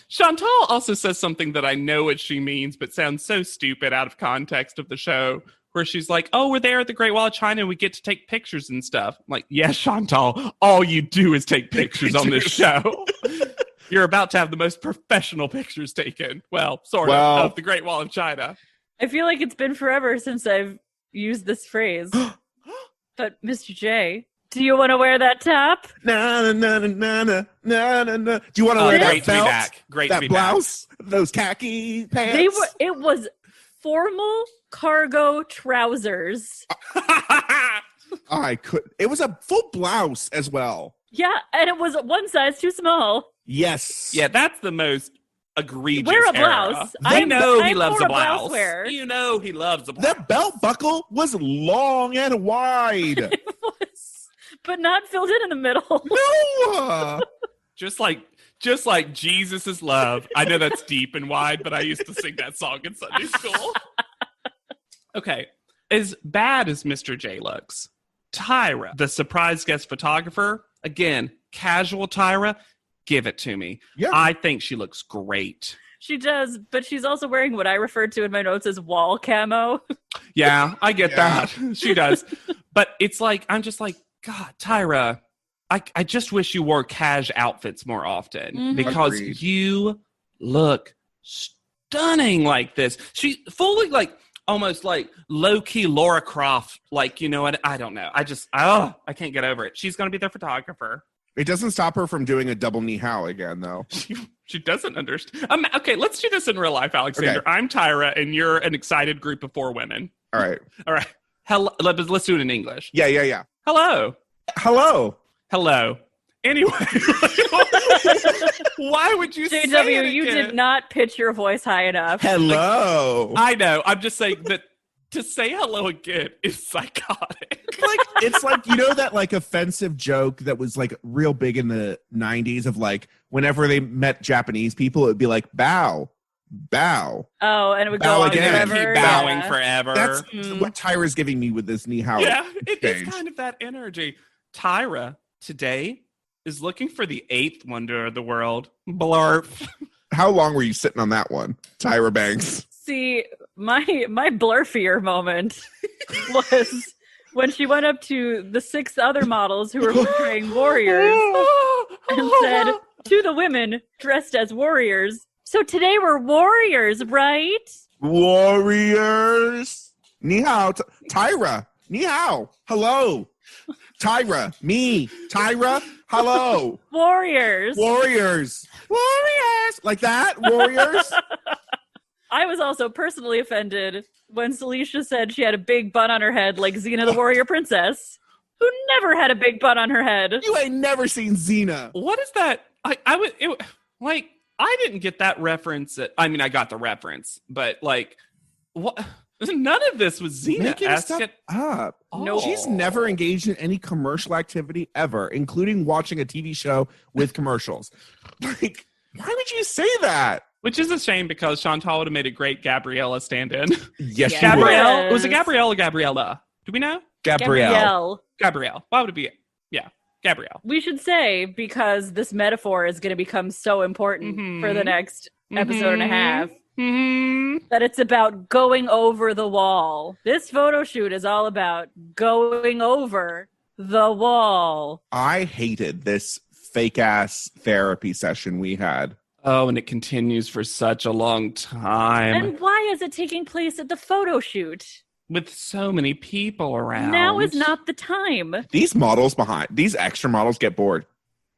Chantal also says something that I know what she means, but sounds so stupid out of context of the show, where she's like, oh, we're there at the Great Wall of China and we get to take pictures and stuff. I'm like, yes, Chantal, all you do is take pictures on this show. You're about to have the most professional pictures taken. Well, sort of the Great Wall of China.
I feel like it's been forever since I've used this phrase. But Mr. J, do you want to wear that top?
Na, na, na, na, na, na, na, na. Do you want to wear
Great
that
to be
belt?
back. Great to
that
be
blouse? Those khaki pants?
It was formal cargo trousers.
back.
I could. It was a full blouse as well.
Yeah, and it was one size too small.
Yes.
Yeah, that's the most egregious
Wear a
era.
blouse.
You know he
I'm
loves
for
a
a blouse
blouse.
wear.
You know he loves a blouse.
That belt buckle was long and wide.
It was, but not filled in the middle.
No.
Just like Jesus' love. I know that's deep and wide, but I used to sing that song in Sunday school. Okay. As bad as Mr. J looks, Tyra, the surprise guest photographer, again, casual Tyra, give it to me.
Yeah.
I think she looks great.
She does, but she's also wearing what I referred to in my notes as wall camo.
Yeah, I get
Yeah.
that. She does. But it's like, I'm just like, God, Tyra, I just wish you wore cash outfits more often
Mhm.
because
Agreed.
you look stunning like this. She fully like almost like low-key Laura Croft. Like, you know what? I don't know. I can't get over it. She's going to be their photographer.
It doesn't stop her from doing a double knee how again, though.
She doesn't understand. Okay, let's do this in real life, Alexander.
Okay.
I'm Tyra, and you're an excited group of 4 women.
All right.
All right. Hello. Let's do it in English.
Yeah.
Hello.
Hello.
Hello. Anyway, why would you say
JW,
it
you
again?
did not pitch your voice high enough.
Hello.
I know. I'm just saying that to say hello again is psychotic.
It's like you know that like offensive joke that was like real big in the 90s of like whenever they met Japanese people, it would be like bow.
Oh, and it would
Bow
go on
again.
forever.
Keep bowing
Yeah.
forever.
That's what Tyra's giving me with this ni hao.
Yeah, it is
exchange.
kind of that energy. Tyra today is looking for the 8th wonder of the world. Blarf.
How long were you sitting on that one, Tyra Banks?
See, my blurfier moment was when she went up to the 6 other models who were portraying warriors and said to the women dressed as warriors, "So today we're warriors, right?"
Warriors. Ni hao. Tyra. Ni hao. Hello. Tyra. Me. Tyra. Hello.
Warriors.
Warriors. Warriors. Like that? Warriors?
I was also personally offended when Celicia said she had a big bun on her head like Xena the Warrior Princess, who never had a big bun on her head.
You ain't never seen Xena.
What is that? I didn't get that reference. I mean, I got the reference, but like, what? None of this was Xena.
Making stuff up.
No,
She's never engaged in any commercial activity ever, including watching a TV show with commercials. Like, why would you say that?
Which is a shame because Chantal would have made a great Gabriella stand-in.
Yes, she
Gabrielle.
would.
Gabrielle? Was it Gabrielle or Gabriella? Do we know?
Gabrielle.
Gabrielle. Why would it be? Yeah, Gabrielle.
We should say, because this metaphor is going to become so important for the next episode and a half, that it's about going over the wall. This photo shoot is all about going over the wall.
I hated this fake-ass therapy session we had.
Oh, and it continues for such a long time.
And why is it taking place at the photo shoot?
With so many people around.
Now is not the time.
These extra models get bored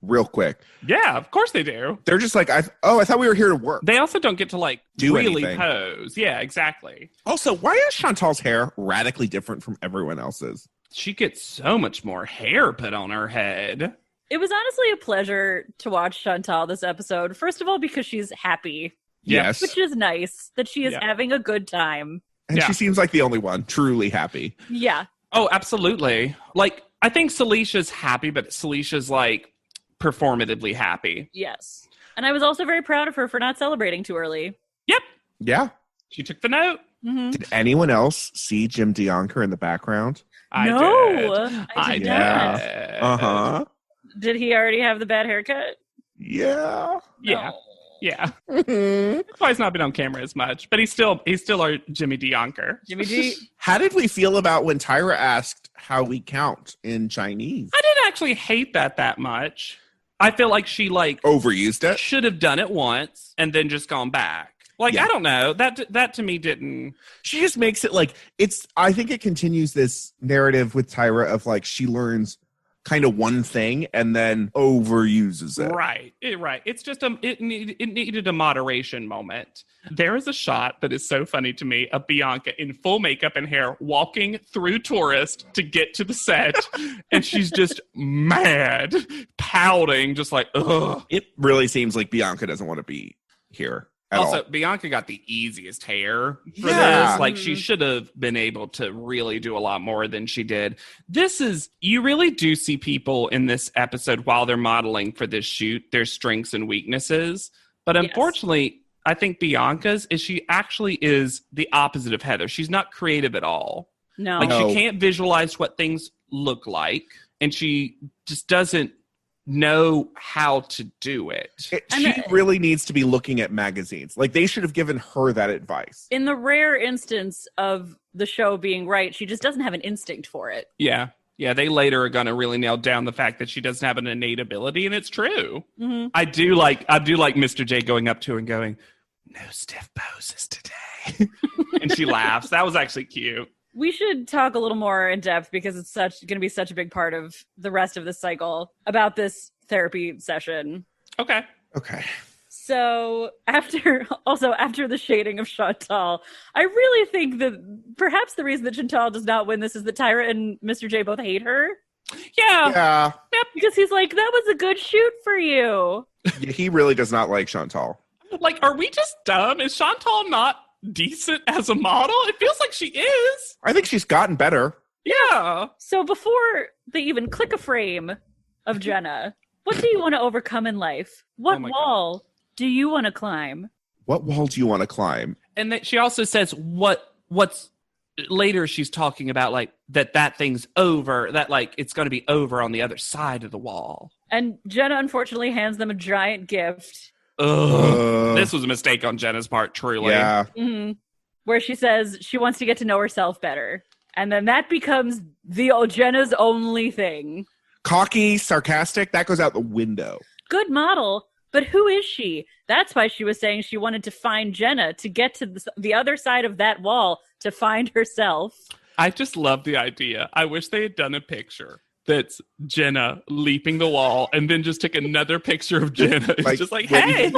real quick.
Yeah, of course they do.
They're just like, I thought we were here to work.
They also don't get to like
Do
really
anything.
pose. Yeah, exactly.
Also, why is Chantal's hair radically different from everyone else's?
She gets so much more hair put on her head.
It was honestly a pleasure to watch Chantal this episode. First of all, because she's happy,
Yes.
which is nice that she is
Yeah.
having a good time.
And
Yeah.
she seems like the only one truly happy.
Yeah.
Oh, absolutely. Like, I think Celicia's happy, but Celicia's like performatively happy.
Yes. And I was also very proud of her for not celebrating too early.
Yep.
Yeah.
She took the note.
Mm-hmm.
Did anyone else see Jim DeYonker in the background?
I
No,
did.
I did
not.
did.
Uh-huh.
Did he already have the bad haircut?
Yeah.
Yeah.
No.
Yeah.
Mhm.
That's why he's not been on camera as much, but he's still our Jimmy DeYonker.
Jimmy G.
How did we feel about when Tyra asked how we count in Chinese?
I didn't actually hate that much. I feel like she like
Overused it?
should have done it once and then just gone back. Like,
Yeah.
I don't know. That to me didn't.
She just makes it like I think it continues this narrative with Tyra of like she learns kind of one thing and then overuses it.
Right. It's just it needed a moderation moment. There is a shot that is so funny to me of Bianca in full makeup and hair walking through tourist to get to the set, and she's just mad, pouting, just like, ugh.
It really seems like Bianca doesn't want to be here at
Also,
all.
Bianca got the easiest hair for
Yeah.
this. Like, she should have been able to really do a lot more than she did. You really do see people in this episode while they're modeling for this shoot, their strengths and weaknesses. But
Yes.
unfortunately, I think Bianca's she actually is the opposite of Heather. She's not creative at all.
No.
Like,
No.
she can't visualize what things look like, and she just doesn't know how to do it.
She really needs to be looking at magazines. Like they should have given her that advice.
In the rare instance of the show being right, she just doesn't have an instinct for it.
Yeah. Yeah, they later are going to really nail down the fact that she doesn't have an innate ability, and it's true.
Mm-hmm.
I do like Mr. J going up to her and going, "No stiff poses today." And she laughs. That was actually cute.
We should talk a little more in depth because it's going to be such a big part of the rest of this cycle about this therapy session.
Okay.
Okay.
So after the shading of Chantal, I really think that perhaps the reason that Chantal does not win this is that Tyra and Mr. J both hate her.
Yeah.
Yeah.
Because he's like, that was a good shoot for you.
Yeah, he really does not like Chantal.
Like, are we just dumb? Is Chantal not decent as a model? It feels like she is.
I think she's gotten better.
Yeah.
So before they even click a frame of Jenna, what do you want to overcome in life? What
Oh my
wall do you want to climb?
What wall do you want to climb?
And then she also says what's later she's talking about like that thing's over, that like it's going to be over on the other side of the wall.
And Jenna unfortunately hands them a giant gift.
Ugh. This was a mistake on Jenna's part, truly.
Yeah.
Where she says she wants to get to know herself better. And then that becomes Jenna's only thing.
Cocky, sarcastic, that goes out the window.
Good model, but who is she? That's why she was saying she wanted to find Jenna to get to the other side of that wall to find herself.
I just love the idea. I wish they had done a picture that's Jenna leaping the wall and then just took another picture of Jenna. It's
Like,
just like, hey,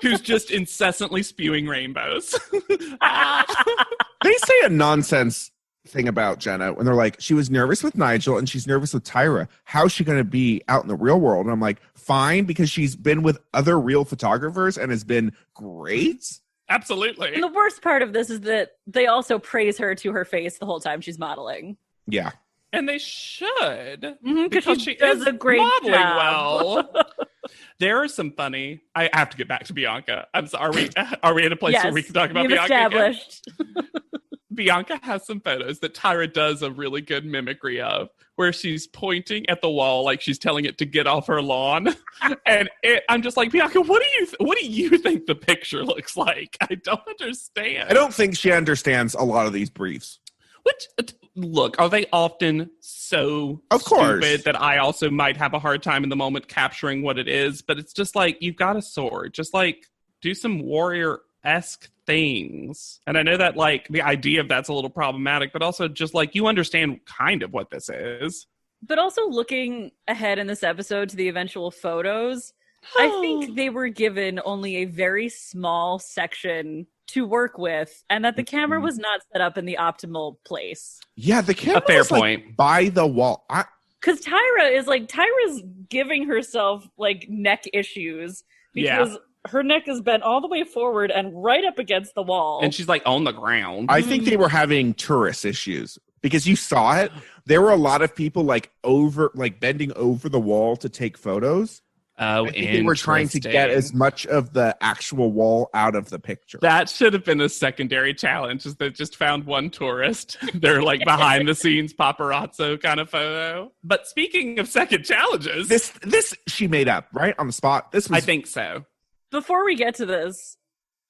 who's just incessantly spewing rainbows.
They say a nonsense thing about Jenna when they're like, she was nervous with Nigel and she's nervous with Tyra. How's she going to be out in the real world? And I'm like, fine, because she's been with other real photographers and has been great.
Absolutely.
And the worst part of this is that they also praise her to her face the whole time she's modeling.
Yeah.
And they should.
Because she does
is
a great
modeling
job.
well. There are some funny. I have to get back to Bianca. I'm sorry. Are we in a place
Yes,
where we can talk about
you've
Bianca
established.
again? Bianca has some photos that Tyra does a really good mimicry of, where she's pointing at the wall like she's telling it to get off her lawn, and I'm just like, Bianca, what do you think the picture looks like? I don't understand.
I don't think she understands a lot of these briefs.
Which, look, are they often so
Of course.
stupid that I also might have a hard time in the moment capturing what it is? But it's just like, you've got a sword. Just like, do some warrior-esque things. And I know that like the idea of that's a little problematic, but also just like you understand kind of what this is.
But also looking ahead in this episode to the eventual photos, I think they were given only a very small section to work with, and that the camera was not set up in the optimal place.
Yeah, the camera
fair
was, like,
point.
by the wall.
Because Tyra's giving herself like neck issues because her neck is bent all the way forward and right up against the wall.
And she's like on the ground.
I think they were having tourist issues because you saw it. There were a lot of people like bending over the wall to take photos.
Oh,
I think they were trying to get as much of the actual wall out of the picture.
That should have been a secondary challenge, is they just found one tourist. They're like behind the scenes paparazzo kind of photo. But speaking of second challenges.
This she made up, right? On the spot. This was
I think so.
Before we get to this,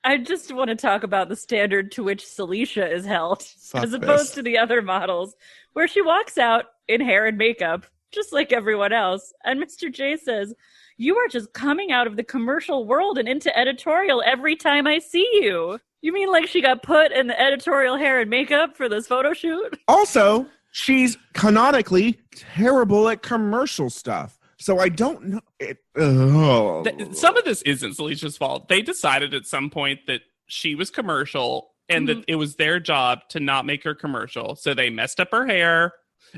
I just want to talk about the standard to which Celicia is held, as opposed to the other models, where she walks out in hair and makeup, just like everyone else. And Mr. J says, "You are just coming out of the commercial world and into editorial every time I see you." You mean like she got put in the editorial hair and makeup for this photo shoot?
Also, she's canonically terrible at commercial stuff. So I don't know.
Some of this isn't Celicia's fault. They decided at some point that she was commercial and that it was their job to not make her commercial. So they messed up her hair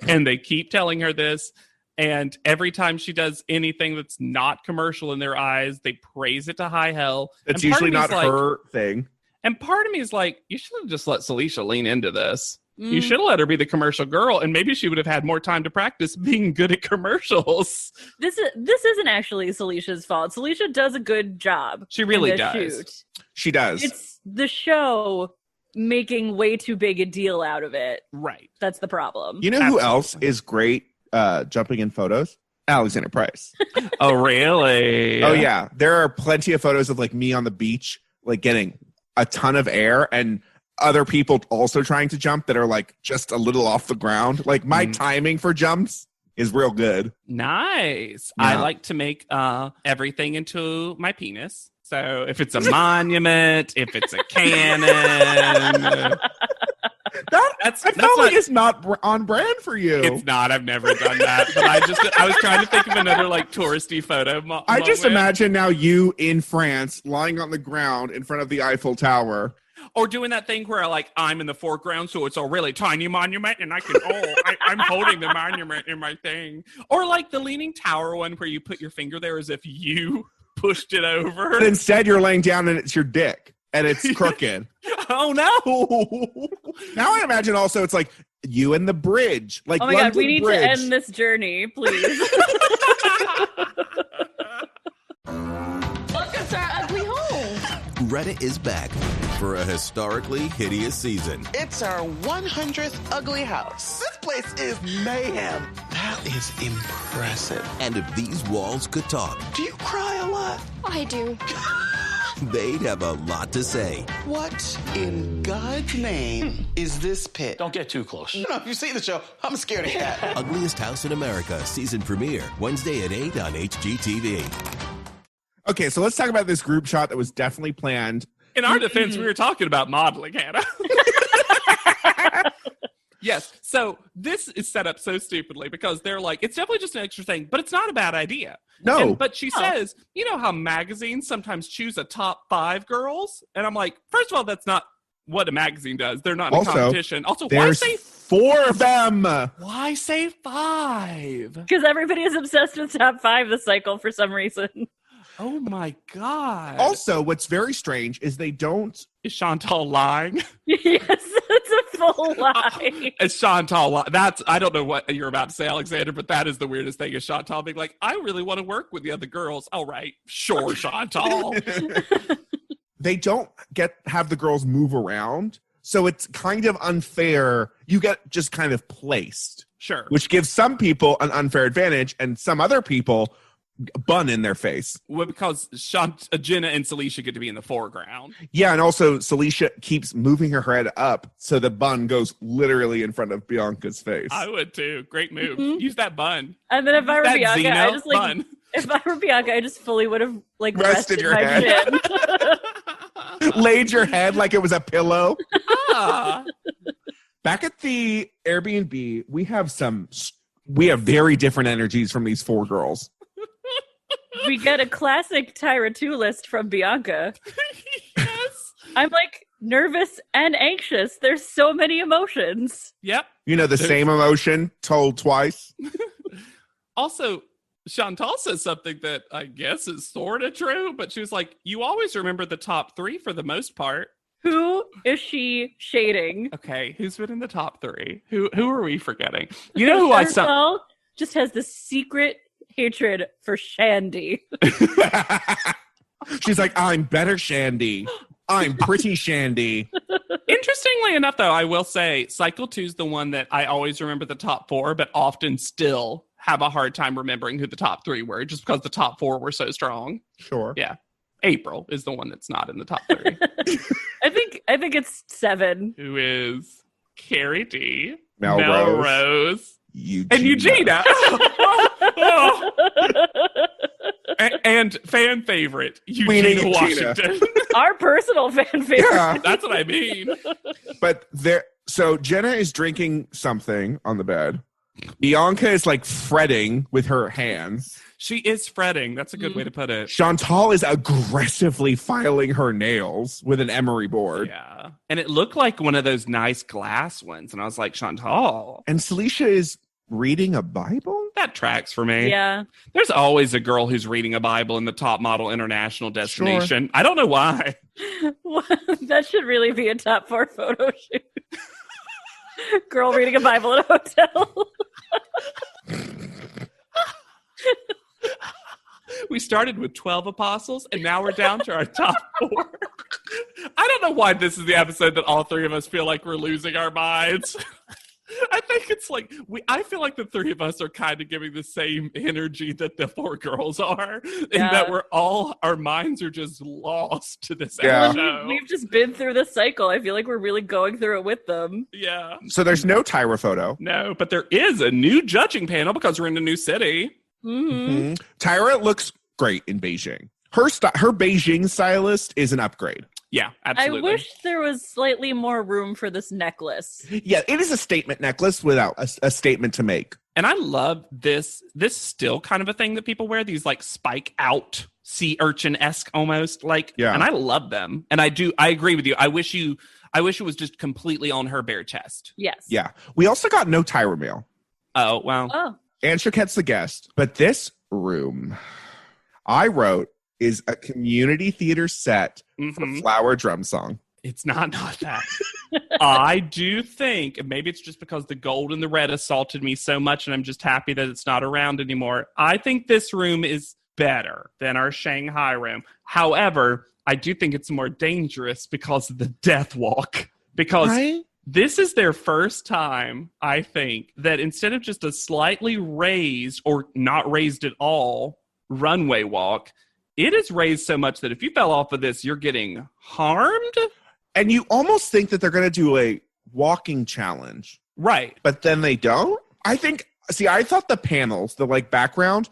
and they keep telling her this. And every time she does anything that's not commercial in their eyes, they praise it to high hell.
It's
And part
usually
of me
not
is
her thing.
And part of me is like, you should have just let Celicia lean into this. You should have let her be the commercial girl, and maybe she would have had more time to practice being good at commercials.
This isn't actually Celicia's fault. Celicia does a good job.
She really
in this
does.
Shoot.
She does.
It's the show making way too big a deal out of it.
Right.
That's the problem.
You know who else is great jumping in photos? Alexander Price.
Oh, really?
Oh, yeah. There are plenty of photos of like me on the beach, like getting a ton of air and other people also trying to jump that are like just a little off the ground. Like my timing for jumps is real good.
Nice.
Yeah.
I like to make everything into my penis. So if it's a monument, if it's a cannon.
I felt like it's not on brand for you.
It's not. I've never done that. But I was trying to think of another like touristy photo.
I just imagine now you in France lying on the ground in front of the Eiffel Tower
Or doing that thing where like I'm in the foreground, so it's a really tiny monument, and I can I'm holding the monument in my thing. Or like the Leaning Tower one where you put your finger there as if you pushed it over.
But instead, you're laying down and it's your dick and it's crooked.
Oh no!
Now I imagine also it's like you and the bridge. Like
Oh my
London
God, we need
Bridge.
to end this journey, please.
Welcome to our ugly home.
Reddit is back for a historically hideous season.
It's our 100th ugly house. This place is mayhem. That is impressive.
And if these walls could talk,
Do you cry a lot?
I do.
they'd have a lot to say.
What in God's name is this pit?
Don't get too close.
You know, if you see the show, I'm a scaredy cat.
Ugliest House in America season premiere Wednesday at 8 on HGTV.
Okay, so let's talk about this group shot that was definitely planned.
In our defense, we were talking about modeling, Hannah. Yes, so this is set up so stupidly because they're like, it's definitely just an extra thing, but it's not a bad idea.
No.
But she says, you know how magazines sometimes choose a top 5 girls? And I'm like, first of all, that's not what a magazine does. They're not in a competition. Also,
there's 4 of them.
Why say 5?
Because everybody is obsessed with top 5 this cycle for some reason.
Oh my God.
Also, what's very strange is they don't.
Is Chantal lying?
Yes, it's a full lie.
Is Chantal lying? I don't know what you're about to say, Alexander, but that is the weirdest thing is Chantal being like, I really want to work with the other girls. All right, sure, Chantal.
They don't have the girls move around. So it's kind of unfair. You get just kind of placed.
Sure.
Which gives some people an unfair advantage and some other people bun in their face.
Well, because Jenna and Celicia get to be in the foreground.
Yeah, and also Celicia keeps moving her head up so the bun goes literally in front of Bianca's face.
I would too. Great move. Use that bun.
And then if I were
That
Bianca,
Zeno
I just like
bun.
if I were Bianca, I just fully would have like
Rested
rested
your
my
head.
chin.
Laid your head like it was a pillow.
Ah.
Back at the Airbnb, we have very different energies from these 4 girls.
We get a classic Tyra 2 list from Bianca.
Yes.
I'm like nervous and anxious. There's so many emotions.
Yep.
You know, the same emotion told twice.
Also, Chantal says something that I guess is sort of true, but she was like, you always remember the top 3 for the most part.
Who is she shading?
Okay, who's been in the top 3? Who are we forgetting? You know who I saw?
Chantal just has this secret hatred for Shandy.
She's like, I'm better Shandy. I'm pretty Shandy.
Interestingly enough, though, I will say Cycle 2 is the one that I always remember the top 4, but often still have a hard time remembering who the top 3 were just because the top 4 were so strong.
Sure.
Yeah. April is the one that's not in the top 3.
I think it's 7.
Who is Carrie D,
Melrose.
and Eugenia. And fan favorite, Eugenia Washington.
Our personal fan favorite.
Yeah.
That's what I mean.
But so Jenna is drinking something on the bed. Bianca is like fretting with her hands.
She is fretting. That's a good way to put it.
Chantal is aggressively filing her nails with an emery board.
Yeah. And it looked like one of those nice glass ones. And I was like, Chantal.
And Celicia is reading a Bible?
That tracks for me.
Yeah.
There's always a girl who's reading a Bible in the top model international destination. Sure. I don't know why.
That should really be a top 4 photo shoot. Girl reading a Bible in a hotel.
We started with 12 apostles, and now we're down to our top 4. I don't know why this is the episode that all 3 of us feel like we're losing our minds. I think it's like I feel like the 3 of us are kind of giving the same energy that the 4 girls are, in that our minds are just lost to this show.
We've just been through this cycle. I feel like we're really going through it with them.
Yeah.
So there's no Tyra photo.
No, but there is a new judging panel because we're in a new city.
Mm-hmm. Tyra looks great in Beijing. Her Beijing stylist is an upgrade.
Yeah, absolutely.
I wish there was slightly more room for this necklace.
Yeah, it is a statement necklace without a statement to make.
And I love this. This is still kind of a thing that people wear, these like spike out sea urchin-esque almost like, and I love them. And I agree with you. I wish it was just completely on her bare chest.
Yes.
Yeah. We also got no Tyra mail.
Oh, wow.
Oh.
And Choquette's the guest. But this room I wrote is a community theater set for Flower Drum Song.
It's not that. I do think, and maybe it's just because the gold and the red assaulted me so much and I'm just happy that it's not around anymore. I think this room is better than our Shanghai room. However, I do think it's more dangerous because of the death walk. Because this is their first time, I think, that instead of just a slightly raised or not raised at all runway walk, it is raised so much that if you fell off of this, you're getting harmed.
And you almost think that they're going to do a walking challenge.
Right.
But then they don't. I thought the panels, the like background,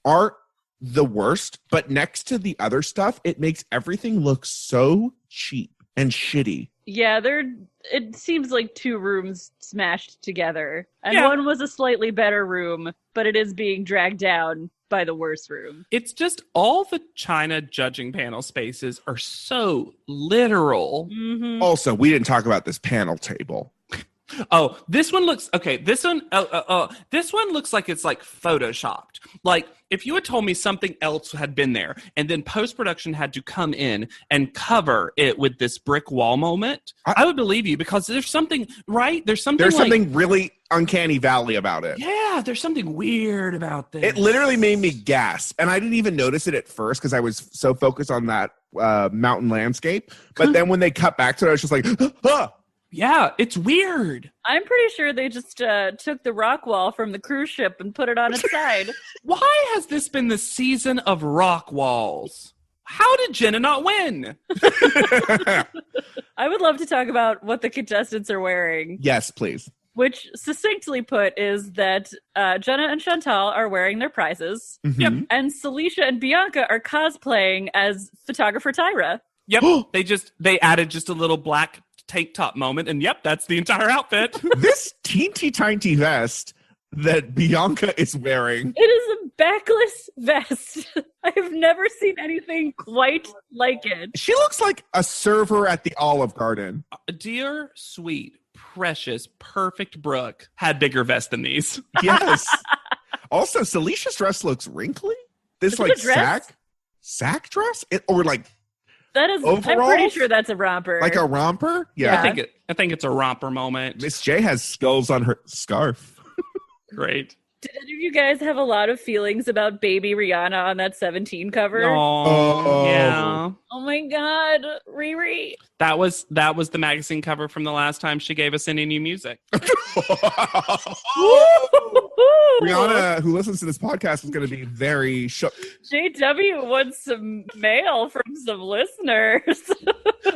aren't the worst. But next to the other stuff, it makes everything look so cheap and shitty.
Yeah, it seems like two rooms smashed together. And one was a slightly better room, but it is being dragged down by the worst room.
It's just all the China judging panel spaces are so literal.
Mm-hmm.
Also, we didn't talk about this panel table.
Oh, this one looks okay. This one looks like it's like photoshopped. Like if you had told me something else had been there, and then post-production had to come in and cover it with this brick wall moment, I would believe you because there's something right. There's something
really uncanny valley about it.
Yeah, there's something weird about this.
It literally made me gasp, and I didn't even notice it at first because I was so focused on that mountain landscape. But then when they cut back to it, I was just like, ah!
Yeah, it's weird.
I'm pretty sure they just took the rock wall from the cruise ship and put it on its side.
Why has this been the season of rock walls? How did Jenna not win?
I would love to talk about what the contestants are wearing.
Yes, please.
Which, succinctly put, is that Jenna and Chantal are wearing their prizes.
Mm-hmm.
Yep.
And Celicia and Bianca are cosplaying as photographer Tyra.
Yep. They added just a little black tank top moment, and yep, that's the entire outfit.
This teensy tiny vest that Bianca is wearing.
It is a backless vest. I have never seen anything quite like it.
She looks like a server at the Olive Garden.
Dear, sweet, precious, perfect Brooke had bigger vests than these.
Yes. Also, Celicia's dress looks wrinkly. This
Is it
like
a dress?
sack dress? Or like
that is. I'm pretty
overalls?
sure that's a romper.
Like a romper? Yeah.
I think it's a romper moment.
Miss J has skulls on her scarf.
Great.
Did any of you guys have a lot of feelings about baby Rihanna on that 17 cover?
Oh, yeah.
Oh my God, Riri.
That was the magazine cover from the last time she gave us any new music.
Rihanna, who listens to this podcast, is going to be very shook.
JW wants some mail from some listeners.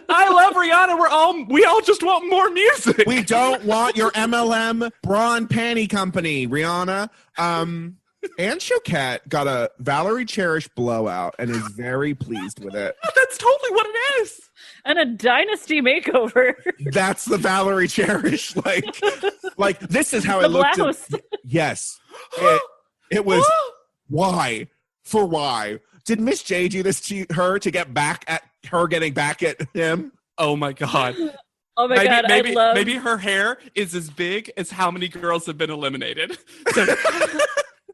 I love Rihanna. We all just want more music.
We don't want your MLM bra and panty company, Rihanna. And Choquette got a Valerie Cherish blowout and is very pleased with it.
That's totally what it is.
And a dynasty makeover.
That's the Valerie Cherish. Like this is how it looked.
Blouse.
Yes. It was why? For why? Did Miss J do this to her to get back at her getting back at him?
Oh my God.
Oh my God,
maybe her hair is as big as how many girls have been eliminated. So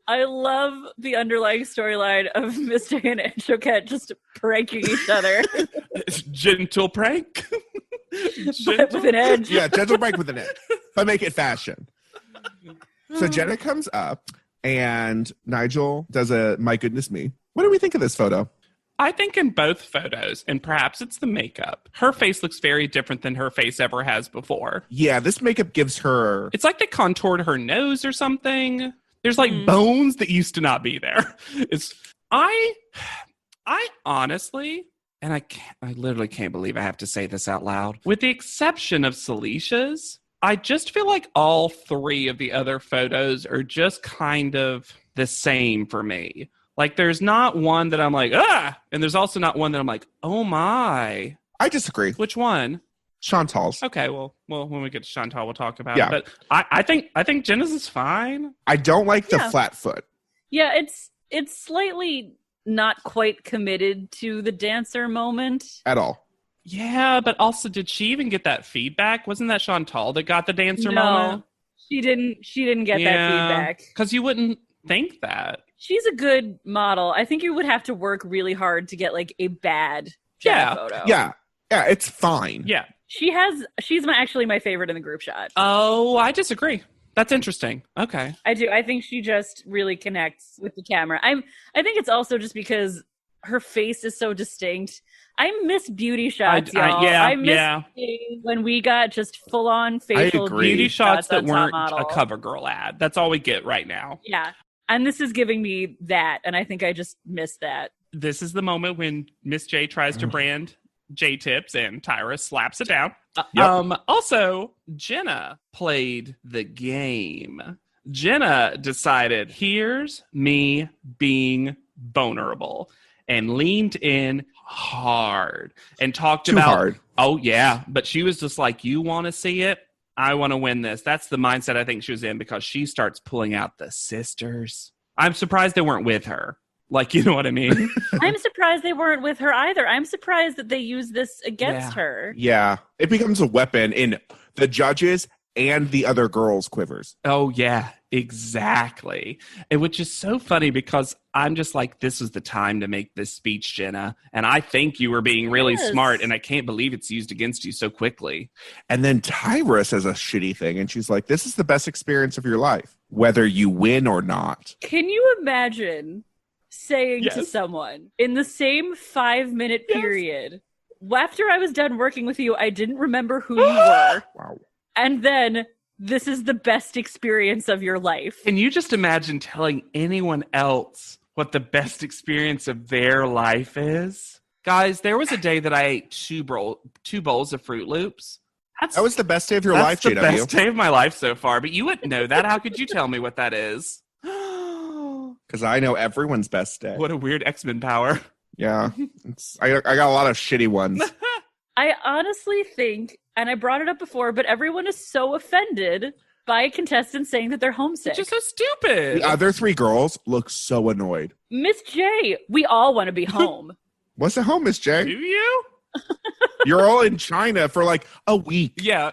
I love the underlying storyline of Miss J and Choquette just pranking each other.
Gentle prank.
But with an edge.
Yeah, gentle prank with an edge. But make it fashion. So Jenna comes up and Nigel does a my goodness me. What do we think of this photo?
I think in both photos, and perhaps it's the makeup, her face looks very different than her face ever has before.
Yeah, this makeup gives her...
It's like they contoured her nose or something. There's like bones that used to not be there. I honestly, and I literally can't believe I have to say this out loud. With the exception of Celicia's, I just feel like all three of the other photos are just kind of the same for me. Like there's not one that I'm like, ah, and there's also not one that I'm like, oh my.
I disagree.
Which one?
Chantal's.
Okay, well, when we get to Chantal, we'll talk about
Yeah.
it. But I think Jenna's is fine.
I don't like the
Yeah.
flat foot
Yeah, it's slightly not quite committed to the dancer moment.
at all.
Yeah, but also, did she even get that feedback? Wasn't that Chantal that got the dancer
No,
moment?
she didn't get that feedback.
Because you wouldn't think that.
She's a good model. I think you would have to work really hard to get like a bad Jenna
Yeah.
photo.
Yeah, it's fine.
Yeah.
She's actually my favorite in the group shot.
Oh, I disagree. That's interesting. Okay.
I do. I think she just really connects with the camera. I think it's also just because her face is so distinct. I miss beauty shots, y'all. I miss when we got just full on facial
agree.
Beauty shots that
on top
weren't
model.
a CoverGirl ad. That's all we get right now.
Yeah. And this is giving me that, and I think I just missed that.
This is the moment when Miss J tries to brand J-tips and Tyra slaps it down.
Yep.
Also, Jenna played the game. Jenna decided, here's me being vulnerable, and leaned in hard and talked
Too
about,
hard.
oh yeah, but she was just like, you want to see it? I want to win this. That's the mindset I think she was in, because she starts pulling out the sisters. I'm surprised they weren't with her. Like, you know what I mean?
I'm surprised they weren't with her either. I'm surprised that they used this against her.
Yeah, it becomes a weapon in the judges and the other girls' quivers.
Oh, yeah, exactly. And which is so funny, because I'm just like, this was the time to make this speech, Jenna. And I think you were being really smart, and I can't believe it's used against you so quickly.
And then Tyra says a shitty thing, and she's like, this is the best experience of your life, whether you win or not.
Can you imagine saying to
Yes.
someone in the same 5-minute period, after I was done working with you, I didn't remember who you were.
Wow.
And then this is the best experience of your life.
Can you just imagine telling anyone else what the best experience of their life is? Guys, there was a day that I ate two bowls of Fruit Loops.
That was the best day of your life,
That's the
JW.
best day of my life so far, but you wouldn't know that. How could you tell me what that is?
Because I know everyone's best day.
What a weird X-Men power.
Yeah. I got a lot of shitty ones.
I honestly think, and I brought it up before, but everyone is so offended by contestants saying that they're homesick.
It's just so stupid.
The other three girls look so annoyed.
Miss J, we all want to be home.
What's at home, Miss
Do
J?
you?
You're all in China for like a week.
Yeah.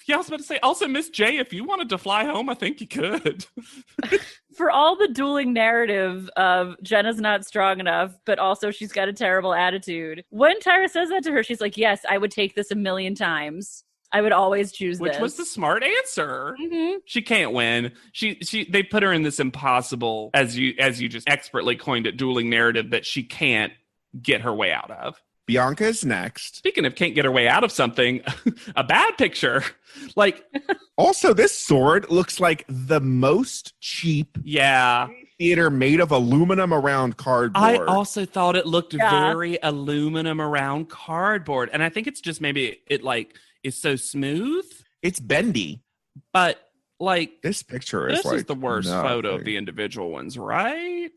Yeah, I was about to say, also, Miss J, if you wanted to fly home, I think you could.
For all the dueling narrative of Jenna's not strong enough, but also she's got a terrible attitude. When Tyra says that to her, she's like, yes, I would take this 1,000,000 times. I would always choose
Which
this.
was the smart answer.
Mhm.
She can't win. They put her in this impossible, as you just expertly coined it, dueling narrative that she can't get her way out of.
Bianca's next.
Speaking of can't get her way out of something, a bad picture. Like,
Also, this sword looks like the most cheap
yeah.
theater made of aluminum around cardboard.
I also thought it looked
Yeah.
very aluminum around cardboard. And I think it's just maybe it like is so smooth.
It's bendy.
But like
This picture is
this
like
is the worst
nothing.
photo of the individual ones, right?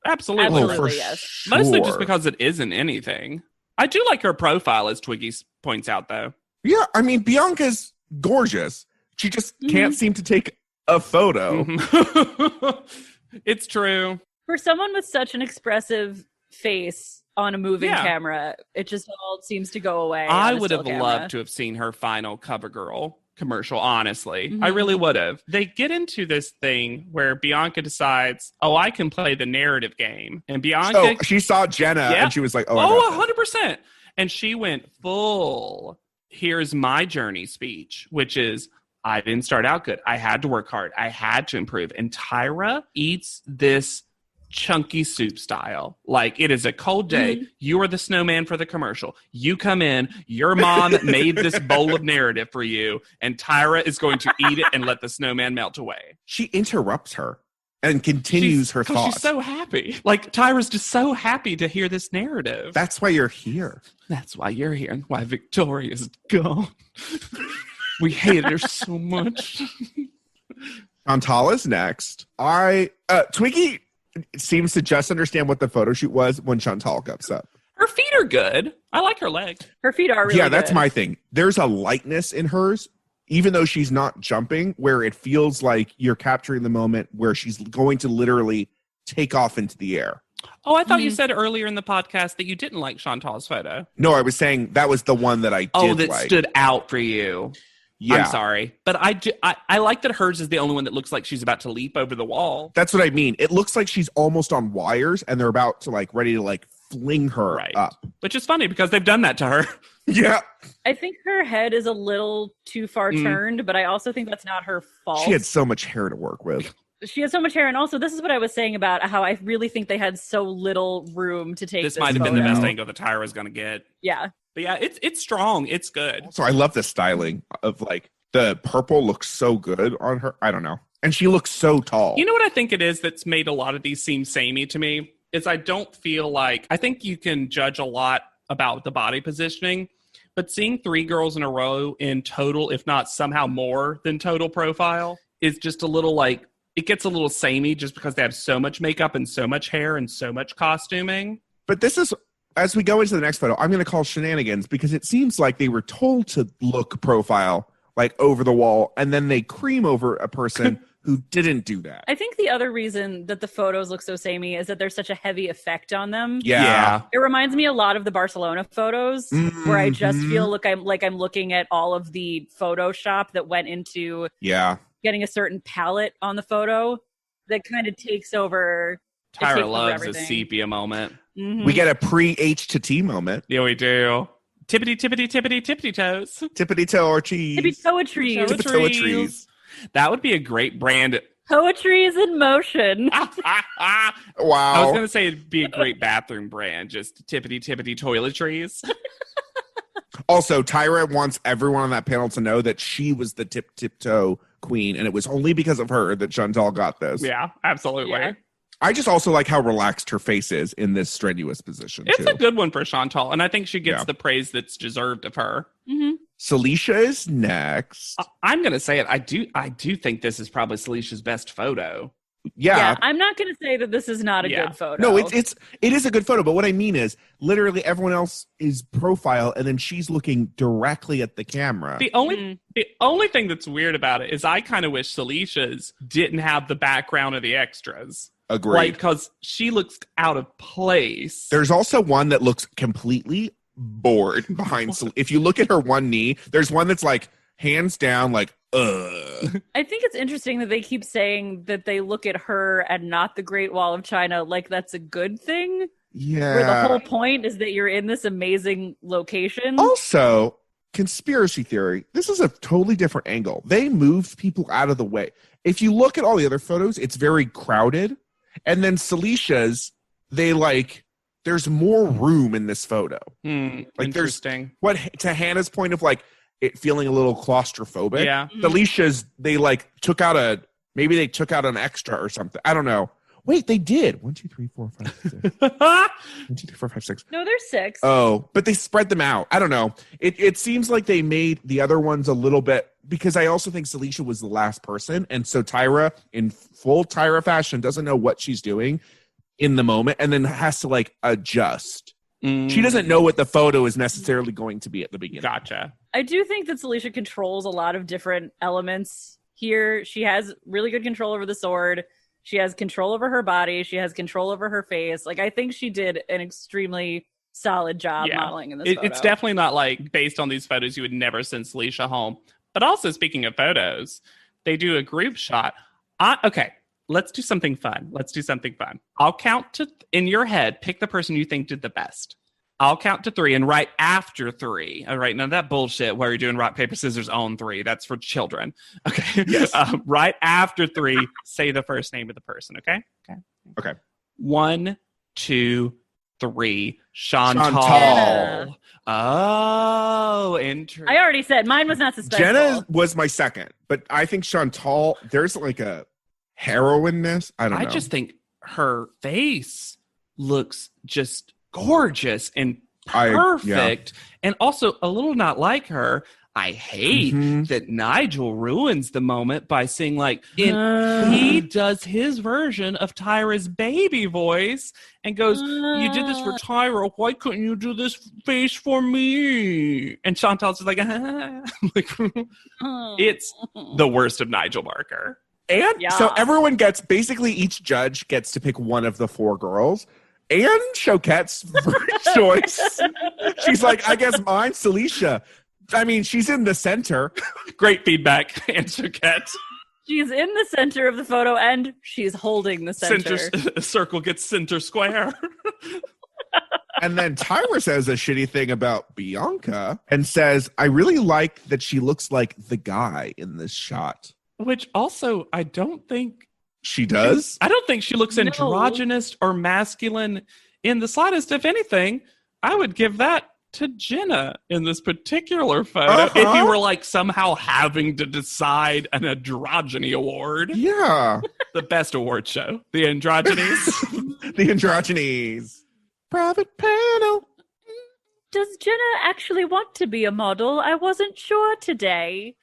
Absolutely.
Oh,
Absolutely,
for
yes.
sure.
Mostly just because it isn't anything. I do like her profile, as Twiggy points out, though.
Yeah, I mean, Bianca's gorgeous. She just can't seem to take a photo.
Mhm. It's true.
For someone with such an expressive face on a moving
Yeah.
camera, it just all seems to go away.
I
on a
would
still
have
camera.
loved to have seen her final CoverGirl commercial, honestly.
Mhm.
I really would have. They get into this thing where Bianca decides, oh, I can play the narrative game. And Bianca...
So she saw Jenna
Yeah.
and she was like, oh, I
Oh,
got that.
100%. And she went full, here's my journey speech, which is, I didn't start out good. I had to work hard. I had to improve. And Tyra eats this chunky soup style. Like, it is a cold day. You are the snowman for the commercial. You come in, your mom made this bowl of narrative for you, and Tyra is going to eat it and let the snowman melt away.
She interrupts her and continues her
'cause
thoughts.
She's so happy. Like, Tyra's just so happy to hear this narrative.
That's why you're here.
That's why you're here and why Victoria's gone. We hated her so much.
Chantal is next. Twiggy seems to just understand what the photo shoot was when Chantal comes up.
Her feet are good. I like her leg.
Her feet are really
Yeah, that's
good.
my thing. There's a lightness in hers, even though she's not jumping, where it feels like you're capturing the moment where she's going to literally take off into the air.
Oh, I thought you said earlier in the podcast that you didn't like Chantal's photo.
No, I was saying that was the one that I did
that
like.
stood out for you.
Yeah.
I'm sorry. But I like that hers is the only one that looks like she's about to leap over the wall.
That's what I mean. It looks like she's almost on wires and they're about to like ready to like fling her up.
Which is funny because they've done that to her.
Yeah.
I think her head is a little too far turned, but I also think that's not her fault.
She had so much hair to work with.
She has so much hair, and also this is what I was saying about how I really think they had so little room to take
This
this
might have been the
photo.
best angle that Tyra was going to get.
Yeah.
But yeah, it's strong. It's good.
So I love the styling of like the purple looks so good on her. I don't know. And she looks so tall.
You know what I think it is that's made a lot of these seem samey to me? Is I don't feel like, I think you can judge a lot about the body positioning, but seeing 3 girls in a row in total, if not somehow more than total profile, is just a little like, it gets a little samey just because they have so much makeup and so much hair and so much costuming.
But this is, as we go into the next photo, I'm going to call shenanigans because it seems like they were told to look profile, like over the wall, and then they cream over a person who didn't do that.
I think the other reason that the photos look so samey is that there's such a heavy effect on them.
Yeah.
It reminds me a lot of the Barcelona photos where I just feel like I'm looking at all of the Photoshop that went into getting a certain palette on the photo that kind of takes over.
Tyra loves a sepia moment.
We get a pre-H to T moment.
Yeah, we do. Tippity, tippity, tippity, tippity toes.
Tippity toe or cheese.
Maybe poetry.
Tippity-toe-trees.
That would be a great brand.
Poetry is in motion.
Wow.
I was going to say it'd be a great bathroom brand. Just tippity, tippity toiletries.
Also, Tyra wants everyone on that panel to know that she was the tip-toe queen, and it was only because of her that Chantal got this.
Yeah, absolutely.
Yeah.
I just also like how relaxed her face is in this strenuous position,
It's
too.
a good one for Chantal, and I think she gets the praise that's deserved of her.
Celicia is next.
I'm going to say it. I do think this is probably Celicia's best photo.
Yeah.
I'm not going to say that this is not a good photo.
No, it is a good photo, but what I mean is literally everyone else is profile and then she's looking directly at the camera.
The only thing that's weird about it is I kind of wish Celicia's didn't have the background of the extras.
Agreed.
Like, because she looks out of place.
There's also one that looks completely bored behind. If you look at her one knee, there's one that's like hands down, like, ugh.
I think it's interesting that they keep saying that they look at her and not the Great Wall of China like that's a good thing.
Yeah.
Where the whole point is that you're in this amazing location.
Also, conspiracy theory, this is a totally different angle. They moved people out of the way. If you look at all the other photos, it's very crowded. And then Celicia's, there's more room in this photo.
Like
interesting. What to Hannah's point of like it feeling a little claustrophobic.
Yeah.
Celicia's, they took out an extra or something. I don't know. Wait, they did. 1, 2, 3, 4, 5, 6. 1, 2, 3, 4, 5, 6.
No, there's 6.
Oh, but they spread them out. I don't know. It seems like they made the other ones a little bit, because I also think Celicia was the last person. And so Tyra, in full Tyra fashion, doesn't know what she's doing in the moment and then has to adjust. She doesn't know what the photo is necessarily going to be at the beginning.
Gotcha.
I do think that Celicia controls a lot of different elements here. She has really good control over the sword. She has control over her body. She has control over her face. I think she did an extremely solid job modeling in this photo.
It's definitely not based on these photos, you would never send Celicia home. But also, speaking of photos, they do a group shot. Okay, let's do something fun. I'll count in your head, pick the person you think did the best. I'll count to 3, and right after 3, all right, none of that bullshit where you're doing rock, paper, scissors on 3. That's for children. Okay.
Yes.
Right after 3, say the first name of the person, okay?
Okay.
1, 2, 3. Chantal.
Jenna.
Oh, interesting.
I already said mine was not suspenseful.
Jenna was my second, but I think Chantal, there's a heroineness. I don't know.
I just think her face looks just gorgeous and perfect, and also a little not like her. I hate that Nigel ruins the moment by saying, like, he does his version of Tyra's baby voice and goes, you did this for Tyra. Why couldn't you do this face for me? And Chantal's just like, it's the worst of Nigel Barker.
And so everyone gets, basically each judge gets to pick one of the 4 girls. And Choquette's choice. She's like, I guess mine's Celicia. I mean, she's in the center.
Great feedback, Aunt Choquette.
She's in the center of the photo, and she's holding the center.
Circle gets center square.
And then Tyra says a shitty thing about Bianca and says, I really like that she looks like the guy in this shot.
Which also, I don't think...
She does?
I don't think she looks androgynous or masculine in the slightest. If anything, I would give that to Jenna in this particular photo. If you were like somehow having to decide an androgyny award.
Yeah.
The best award show. The androgynies.
The androgynies. Private panel.
Does Jenna actually want to be a model? I wasn't sure today.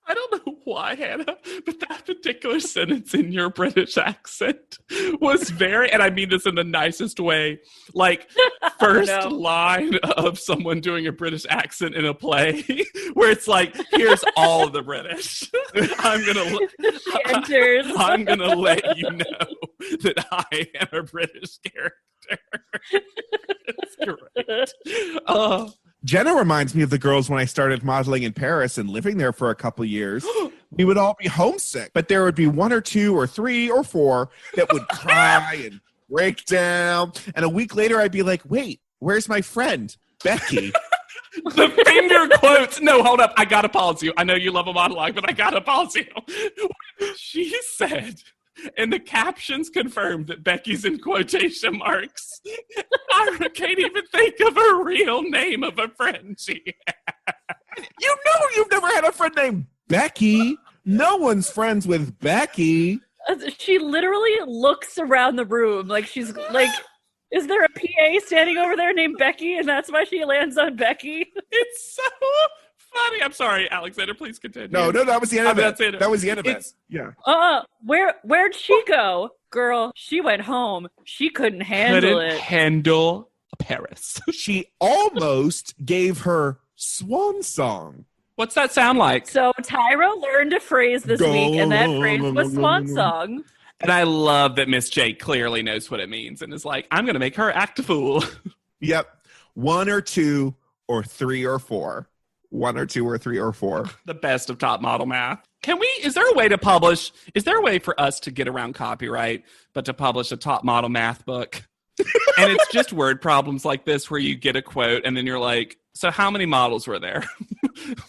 I don't know why, Hannah, but that particular sentence in your British accent was very, and I mean this in the nicest way, like first line of someone doing a British accent in a play, where it's like, here's all the British. I'm gonna let you know that I am a British character. It's great.
Jenna reminds me of the girls when I started modeling in Paris and living there for a couple years. We would all be homesick, but there would be 1 or 2 or 3 or 4 that would cry and break down. And a week later, I'd be like, wait, where's my friend, Becky?
The finger quotes. No, hold up. I got to pause you. I know you love a monologue, but I got to pause you. She said, and the captions confirmed that Becky's in quotation marks. I can't even think of a real name of a friend she had.
You know you've never had a friend named Becky. No one's friends with Becky.
She literally looks around the room like she's like, is there a PA standing over there named Becky? And that's why she lands on Becky.
It's so funny. I'm sorry, Alexander. Please continue.
No, that was the end of it. That was the end of it. Yeah.
Where'd she go? Girl, she went home. She couldn't handle it.
Handle Paris.
She almost gave her swan song.
What's that sound like?
So Tyra learned a phrase this week, and that phrase was swan song.
And I love that Miss J clearly knows what it means and is like, I'm going to make her act a fool.
Yep. 1 or 2 or 3 or 4. 1 or 2 or 3 or 4.
The best of top model math. Is there a way for us to get around copyright, but to publish a top model math book? And it's just word problems like this where you get a quote and then you're like, so how many models were there?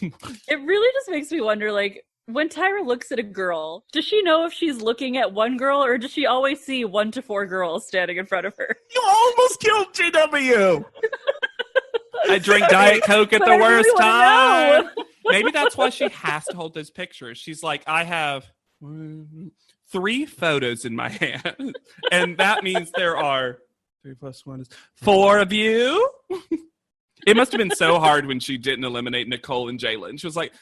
It really just makes me wonder, like, when Tyra looks at a girl, does she know if she's looking at one girl or does she always see 1 to 4 girls standing in front of her?
You almost killed GW!
I drink Diet Coke at the worst time. Maybe that's why she has to hold those pictures. She's like, I have 3 photos in my hand. And that means there are 3 plus 1 is 4 of you. It must have been so hard when she didn't eliminate Nicole and Jalen. She was like,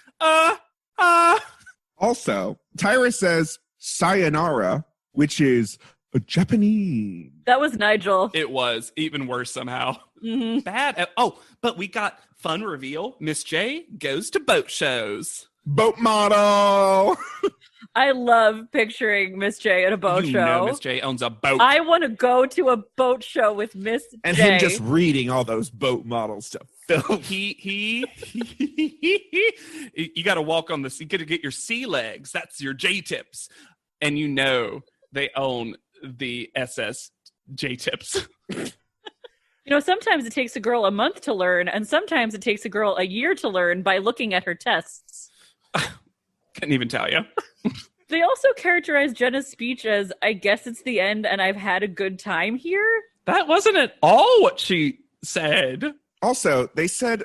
Also, Tyra says sayonara, which is a Japanese.
That was Nigel.
It was even worse somehow.
Mm-hmm.
Bad. But we got fun reveal. Miss J goes to boat shows.
Boat model.
I love picturing Miss J at a boat show.
Know Miss J owns a boat.
I want to go to a boat show with Miss J.
And him just reading all those boat models to film.
You got to walk on this. You got to get your sea legs. That's your J tips. And you know they own the SS J tips.
You know, sometimes it takes a girl a month to learn, and sometimes it takes a girl a year to learn by looking at her tests.
Couldn't even tell you.
They also characterize Jenna's speech as, I guess it's the end and I've had a good time here.
That wasn't at all what she said.
Also, they said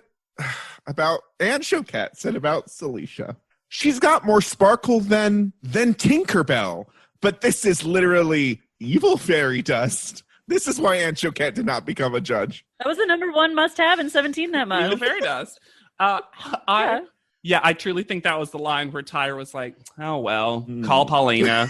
about, and Choquette said about Celicia, she's got more sparkle than Tinkerbell, but this is literally evil fairy dust. This is why Aunt Choquette did not become a judge.
That was the number one must-have in 17 that
Neil
month.
Fairy Dust. I truly think that was the line where Tyra was like, "Oh well, call Paulina."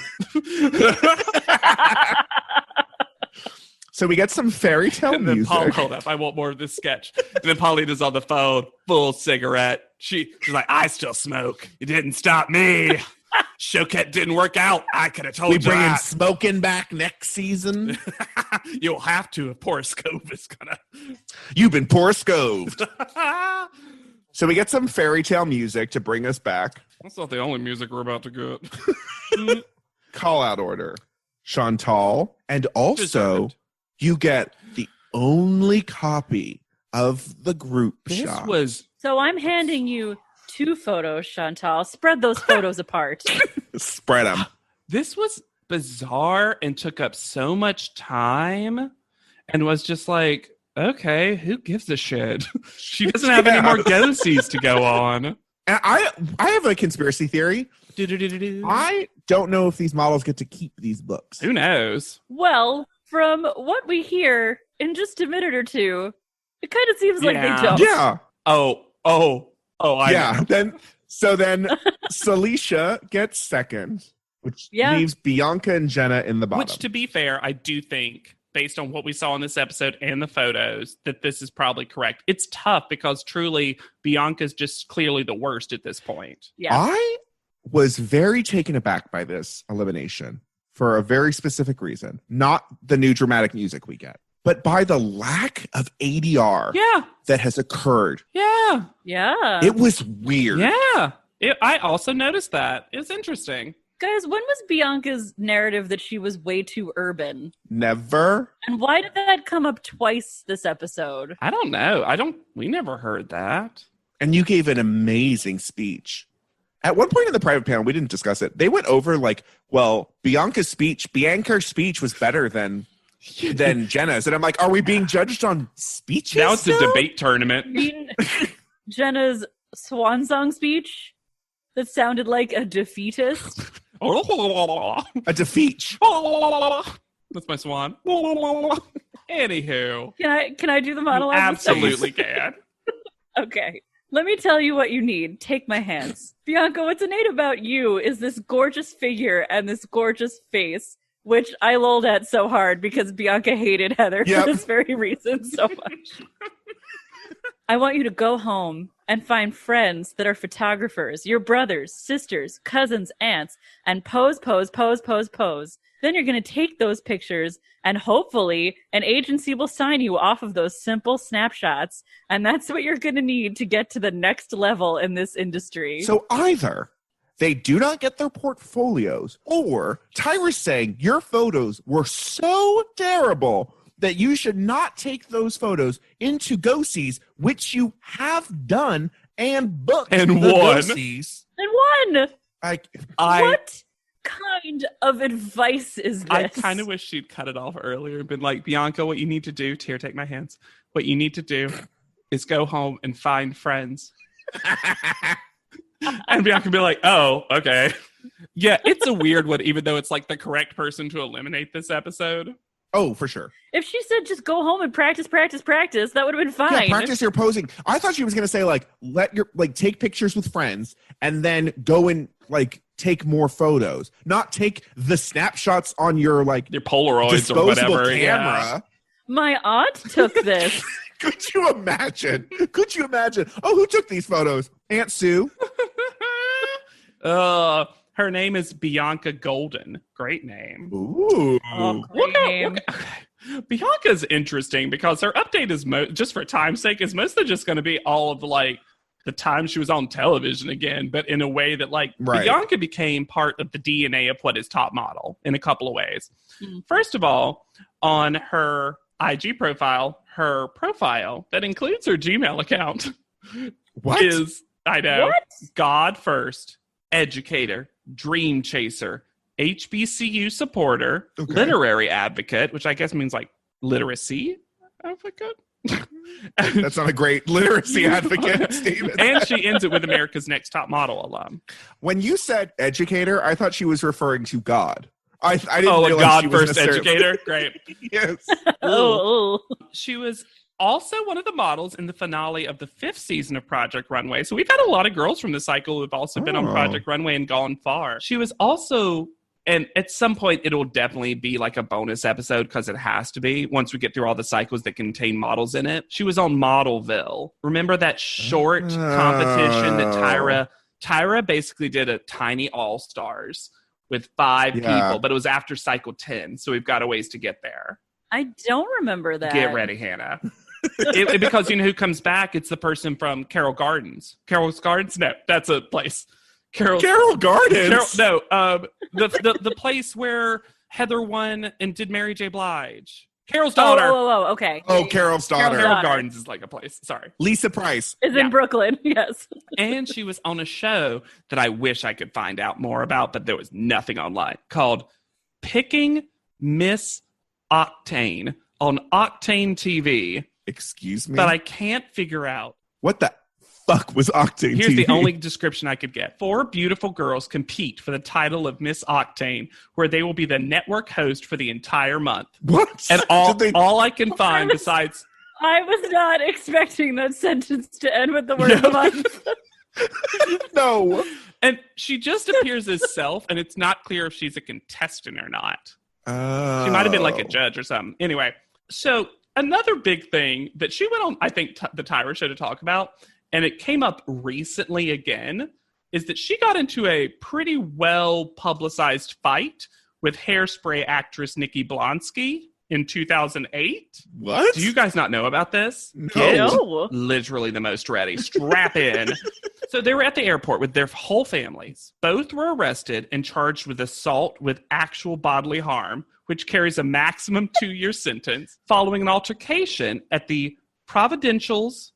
So we get some fairy tale
And then
music.
Paul, hold up, I want more of this sketch. And then Paulina's on the phone, full cigarette. She's like, "I still smoke. It didn't stop me. Choquette didn't work out. I could have told
We
you
bring in
that.
smoking back next season.
You'll have to if Poor Scove is gonna."
You've been poor scoved. So we get some fairy tale music to bring us back.
That's not the only music we're about to get.
Call out order. Chantal. And also,
Deserved.
you get the only copy of the group
This
shot.
was
So I'm handing you 2 photos, Chantal. Spread those photos apart.
Spread them.
this was bizarre and took up so much time, and was just like, okay, who gives a shit? She doesn't have any more go-sees to go on.
And I have a conspiracy theory.
Do-do-do-do-do.
I don't know if these models get to keep these books.
Who knows?
Well, from what we hear in just a minute or two, it kind of seems like
Yeah.
they don't.
Yeah.
I
Yeah.
know.
Then Celicia gets second, which
Yeah.
leaves Bianca and Jenna in the bottom.
Which, to be fair, I do think, based on what we saw in this episode and the photos, that this is probably correct. It's tough because truly Bianca's just clearly the worst at this point.
Yeah.
I was very taken aback by this elimination for a very specific reason. Not the new dramatic music we get, but by the lack of ADR
Yeah.
that has occurred.
Yeah.
Yeah.
It was weird.
Yeah. I also noticed that. It's interesting.
Guys, when was Bianca's narrative that she was way too urban?
Never.
And why did that come up twice this episode?
I don't know. We never heard that.
And you gave an amazing speech. At one point in the private panel, we didn't discuss it. They went over like, well, Bianca's speech was better than Jenna's. And I'm like, are we being judged on speeches?
Now it's a
still?
debate tournament.
I mean, Jenna's swan song speech that sounded like a defeatist.
A defeat.
That's my swan. Anywho.
Can I do the monologue?
You
this time?
absolutely can.
Okay. Let me tell you what you need. Take my hands. Bianca, what's innate about you is this gorgeous figure and this gorgeous face, which I lolled at so hard because Bianca hated Heather
Yep.
for this very reason so much. I want you to go home and find friends that are photographers, your brothers, sisters, cousins, aunts, and pose. Then you're going to take those pictures and hopefully an agency will sign you off of those simple snapshots. And that's what you're going to need to get to the next level in this industry.
So either they do not get their portfolios, or Tyra's saying your photos were so terrible that you should not take those photos into go-sees, which you have done and booked
And
the
won.
go-sees.
and one.
I
What kind of advice is this?
I kind of wish she'd cut it off earlier and been like, Bianca, what you need to do, here, take my hands. What you need to do is go home and find friends. And Bianca would be like, oh, okay. Yeah, it's a weird one, even though it's like the correct person to eliminate this episode.
Oh, for sure.
If she said just go home and practice, that would have been fine.
Yeah, practice your posing. I thought she was going to say take pictures with friends and then go and take more photos, not take the snapshots on your
Your Polaroids
disposable
or whatever.
camera.
Yeah.
My aunt took this.
Could you imagine? Oh, who took these photos? Aunt Sue.
Her name is Bianca Golden. Great name.
Ooh.
Oh, great name.
Okay. Bianca's interesting because her update is just for time's sake is mostly just going to be all of the time she was on television again, but in a way that
Right.
Bianca became part of the DNA of what is top model in a couple of ways.
Mhm.
First of all, on her IG profile, her profile that includes her Gmail account
What?
is, I know,
What?
God first, educator, dream chaser, HBCU supporter,
Okay.
literary advocate, which I guess means literacy advocate.
That's not a great literacy advocate statement.
And she ends it with America's Next Top Model alum.
When you said educator, I thought she was referring to God. I didn't
Oh, a
realize
God
she was
first
necessarily-
educator. Great.
Yes.
Oh,
She was also one of the models in the finale of the 5th season of Project Runway. So we've had a lot of girls from the cycle who have also been on
Oh.
Project Runway and gone far. She was also, and at some point it'll definitely be like a bonus episode because it has to be once we get through all the cycles that contain models in it. She was on Modelville. Remember that short competition that Tyra basically did a tiny All-Stars with 5 people, but it was after cycle 10. So we've got a ways to get there.
I don't remember that.
Get ready, Hannah. Because you know who comes back? It's the person from Carroll Gardens. Carroll's Gardens? No, that's a place. Carroll
Gardens.
The place where Heather won and did Mary J. Blige. Carol's daughter.
Okay.
Oh, Carol's daughter.
Carroll Gardens is like a place. Sorry.
Lisa Price.
Is in Brooklyn, yes.
And she was on a show that I wish I could find out more about, but there was nothing online, called Picking Miss Octane on Octane TV.
Excuse me?
But I can't figure out.
What the fuck was Octane
Here's
TV?
the only description I could get. 4 beautiful girls compete for the title of Miss Octane, where they will be the network host for the entire month.
What?
And all I can find besides...
I was not expecting that sentence to end with the word month.
No.
And she just appears as self, and it's not clear if she's a contestant or not.
Oh.
She might have been like a judge or something. Anyway, so another big thing that she went on, I think, the Tyra show to talk about, and it came up recently again, is that she got into a pretty well-publicized fight with Hairspray actress Nikki Blonsky in 2008.
What?
Do you guys not know about this?
No.
Get
No.
literally the most ready. Strap in. So they were at the airport with their whole families. Both were arrested and charged with assault with actual bodily harm, which carries a maximum 2-year sentence, following an altercation at the Providenciales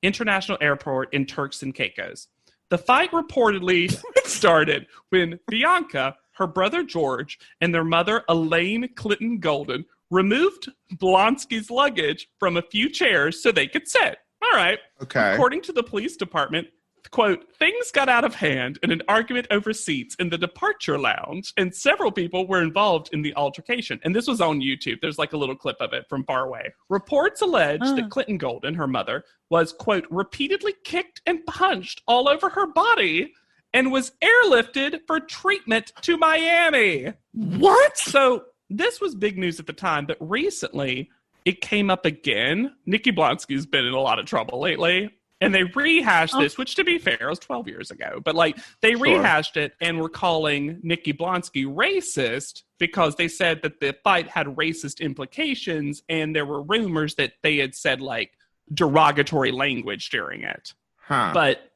International Airport in Turks and Caicos. The fight reportedly started when Bianca, her brother George, and their mother Elaine Clinton Golden removed Blonsky's luggage from a few chairs so they could sit. All right.
Okay.
According to the police department, quote, things got out of hand in an argument over seats in the departure lounge, and several people were involved in the altercation. And this was on YouTube. There's like a little clip of it from far away. Reports allege that Clinton Golden, her mother, was, quote, repeatedly kicked and punched all over her body and was airlifted for treatment to Miami.
What?
So this was big news at the time, but recently it came up again. Nikki Blonsky's been in a lot of trouble lately. And they rehashed this, which to be fair, it was 12 years ago. But like they rehashed it and were calling Nikki Blonsky racist because they said that the fight had racist implications. And there were rumors that they had said like derogatory language during it.
Huh.
But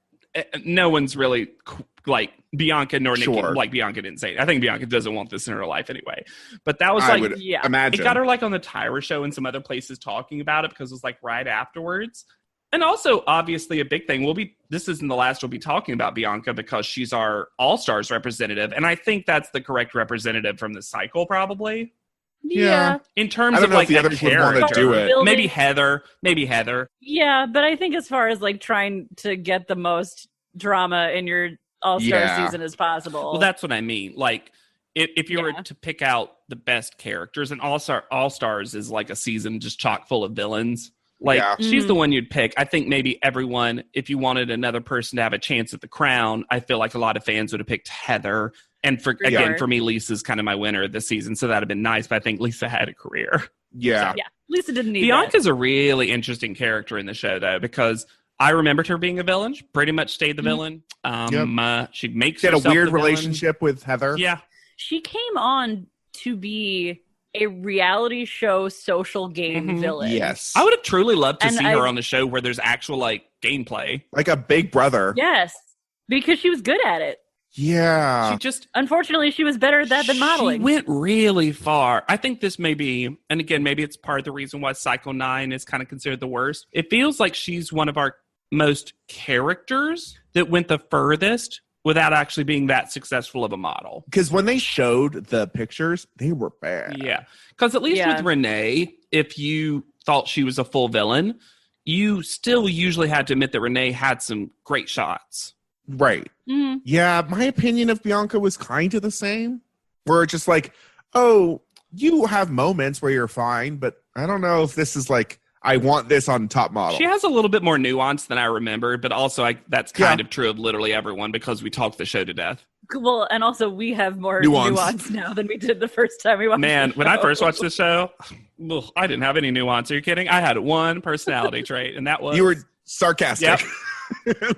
no one's really like Bianca nor Nikki.
Sure.
Like Bianca didn't say it. I think Bianca doesn't want this in her life anyway. But that was
I
like,
would
yeah.
imagine.
it got her like on the Tyra show and some other places talking about it because it was like right afterwards. And also, obviously, a big thing this isn't the last we'll be talking about Bianca because she's our All-Stars representative. And I think that's the correct representative from the cycle, probably.
Yeah.
In terms
I don't
of
know
like
if the
a
others would want to
character.
do it.
Building-
Maybe Heather.
Yeah, but I think as far as like trying to get the most drama in your All-Star
Yeah.
season as possible.
Well, that's what I mean. Like, if you were
Yeah.
to pick out the best characters, and All-Stars is like a season just chock full of villains. Like,
Yeah.
she's the one you'd pick. I think maybe everyone, if you wanted another person to have a chance at the crown, I feel like a lot of fans would have picked Heather. And
sure.
for me, Lisa's kind of my winner this season, so that'd have been nice. But I think Lisa had a career.
Yeah.
yeah, Lisa didn't need
Bianca's a really interesting character in the show, though, because I remembered her being a villain. She pretty much stayed the villain. She makes
She had a
herself
weird
the villain.
relationship with Heather.
Yeah.
that. She came on to be a reality show social game
Mhm.
villain.
Yes.
I would have truly loved to
And
see her on the show where there's actual like gameplay.
Like a big brother.
Yes, because she was good at it.
Yeah.
She just
Unfortunately, she was better at that than modeling.
She went really far. I think this may be, and again, maybe it's part of the reason why Cycle 9 is kind of considered the worst. It feels like she's one of our most characters that went the furthest without actually being that successful of a model.
Because when they showed the pictures, they were bad.
Yeah. Because at least
Yeah.
with Renee, if you thought she was a full villain, you still usually had to admit that Renee had some great shots.
Right.
Mhm.
Yeah, my opinion of Bianca was kind of the same. Where it's just like, oh, you have moments where you're fine, but I don't know if this is like, I want this on top model.
She has a little bit more nuance than I remembered, but also that's kind of true of literally everyone because we talked the show to death.
Well, and also we have more nuance now than we did the first time we watched
Man,
the show.
when I first watched the show, I didn't have any nuance. Are you kidding? I had one personality trait, and that was...
You were sarcastic.
Yep.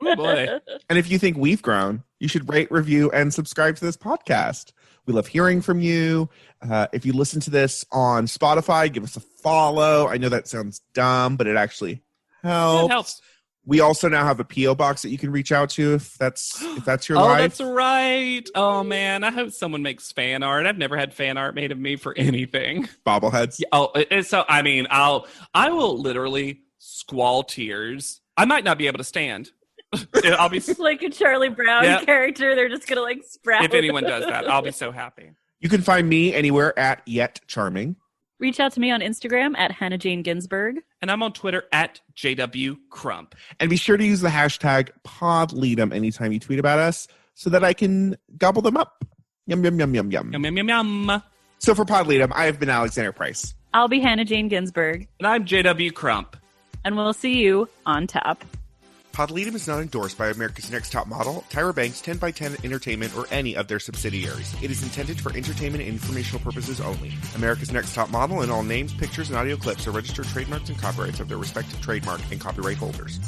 Oh, boy.
And if you think we've grown, you should rate, review, and subscribe to this podcast. We love hearing from you. If you listen to this on Spotify, give us a follow. I know that sounds dumb, but it actually helps.
It helps.
We also now have a P.O. box that you can reach out to if that's your life.
Oh, that's right. Oh, man. I hope someone makes fan art. I've never had fan art made of me for anything.
Bobbleheads.
Yeah, I will literally squall tears. I might not be able to stand. I'll be
like a Charlie Brown character. They're just gonna sprout.
If anyone does that, I'll be so happy.
You can find me anywhere at Yet Charming.
Reach out to me on Instagram at Hannah Jane Ginsburg.
And I'm on Twitter at JW Crump.
And be sure to use the hashtag PodLeadem anytime you tweet about us so that I can gobble them up. Yum, yum, yum, yum, yum.
Yum, yum, yum, yum.
So for PodLeadem, I have been Alexander Price.
I'll be Hannah Jane Ginsburg.
And I'm JW Crump.
And we'll see you on top.
PodLeadem is not endorsed by America's Next Top Model, Tyra Banks, 10x10 Entertainment, or any of their subsidiaries. It is intended for entertainment and informational purposes only. America's Next Top Model and all names, pictures, and audio clips are registered trademarks and copyrights of their respective trademark and copyright holders.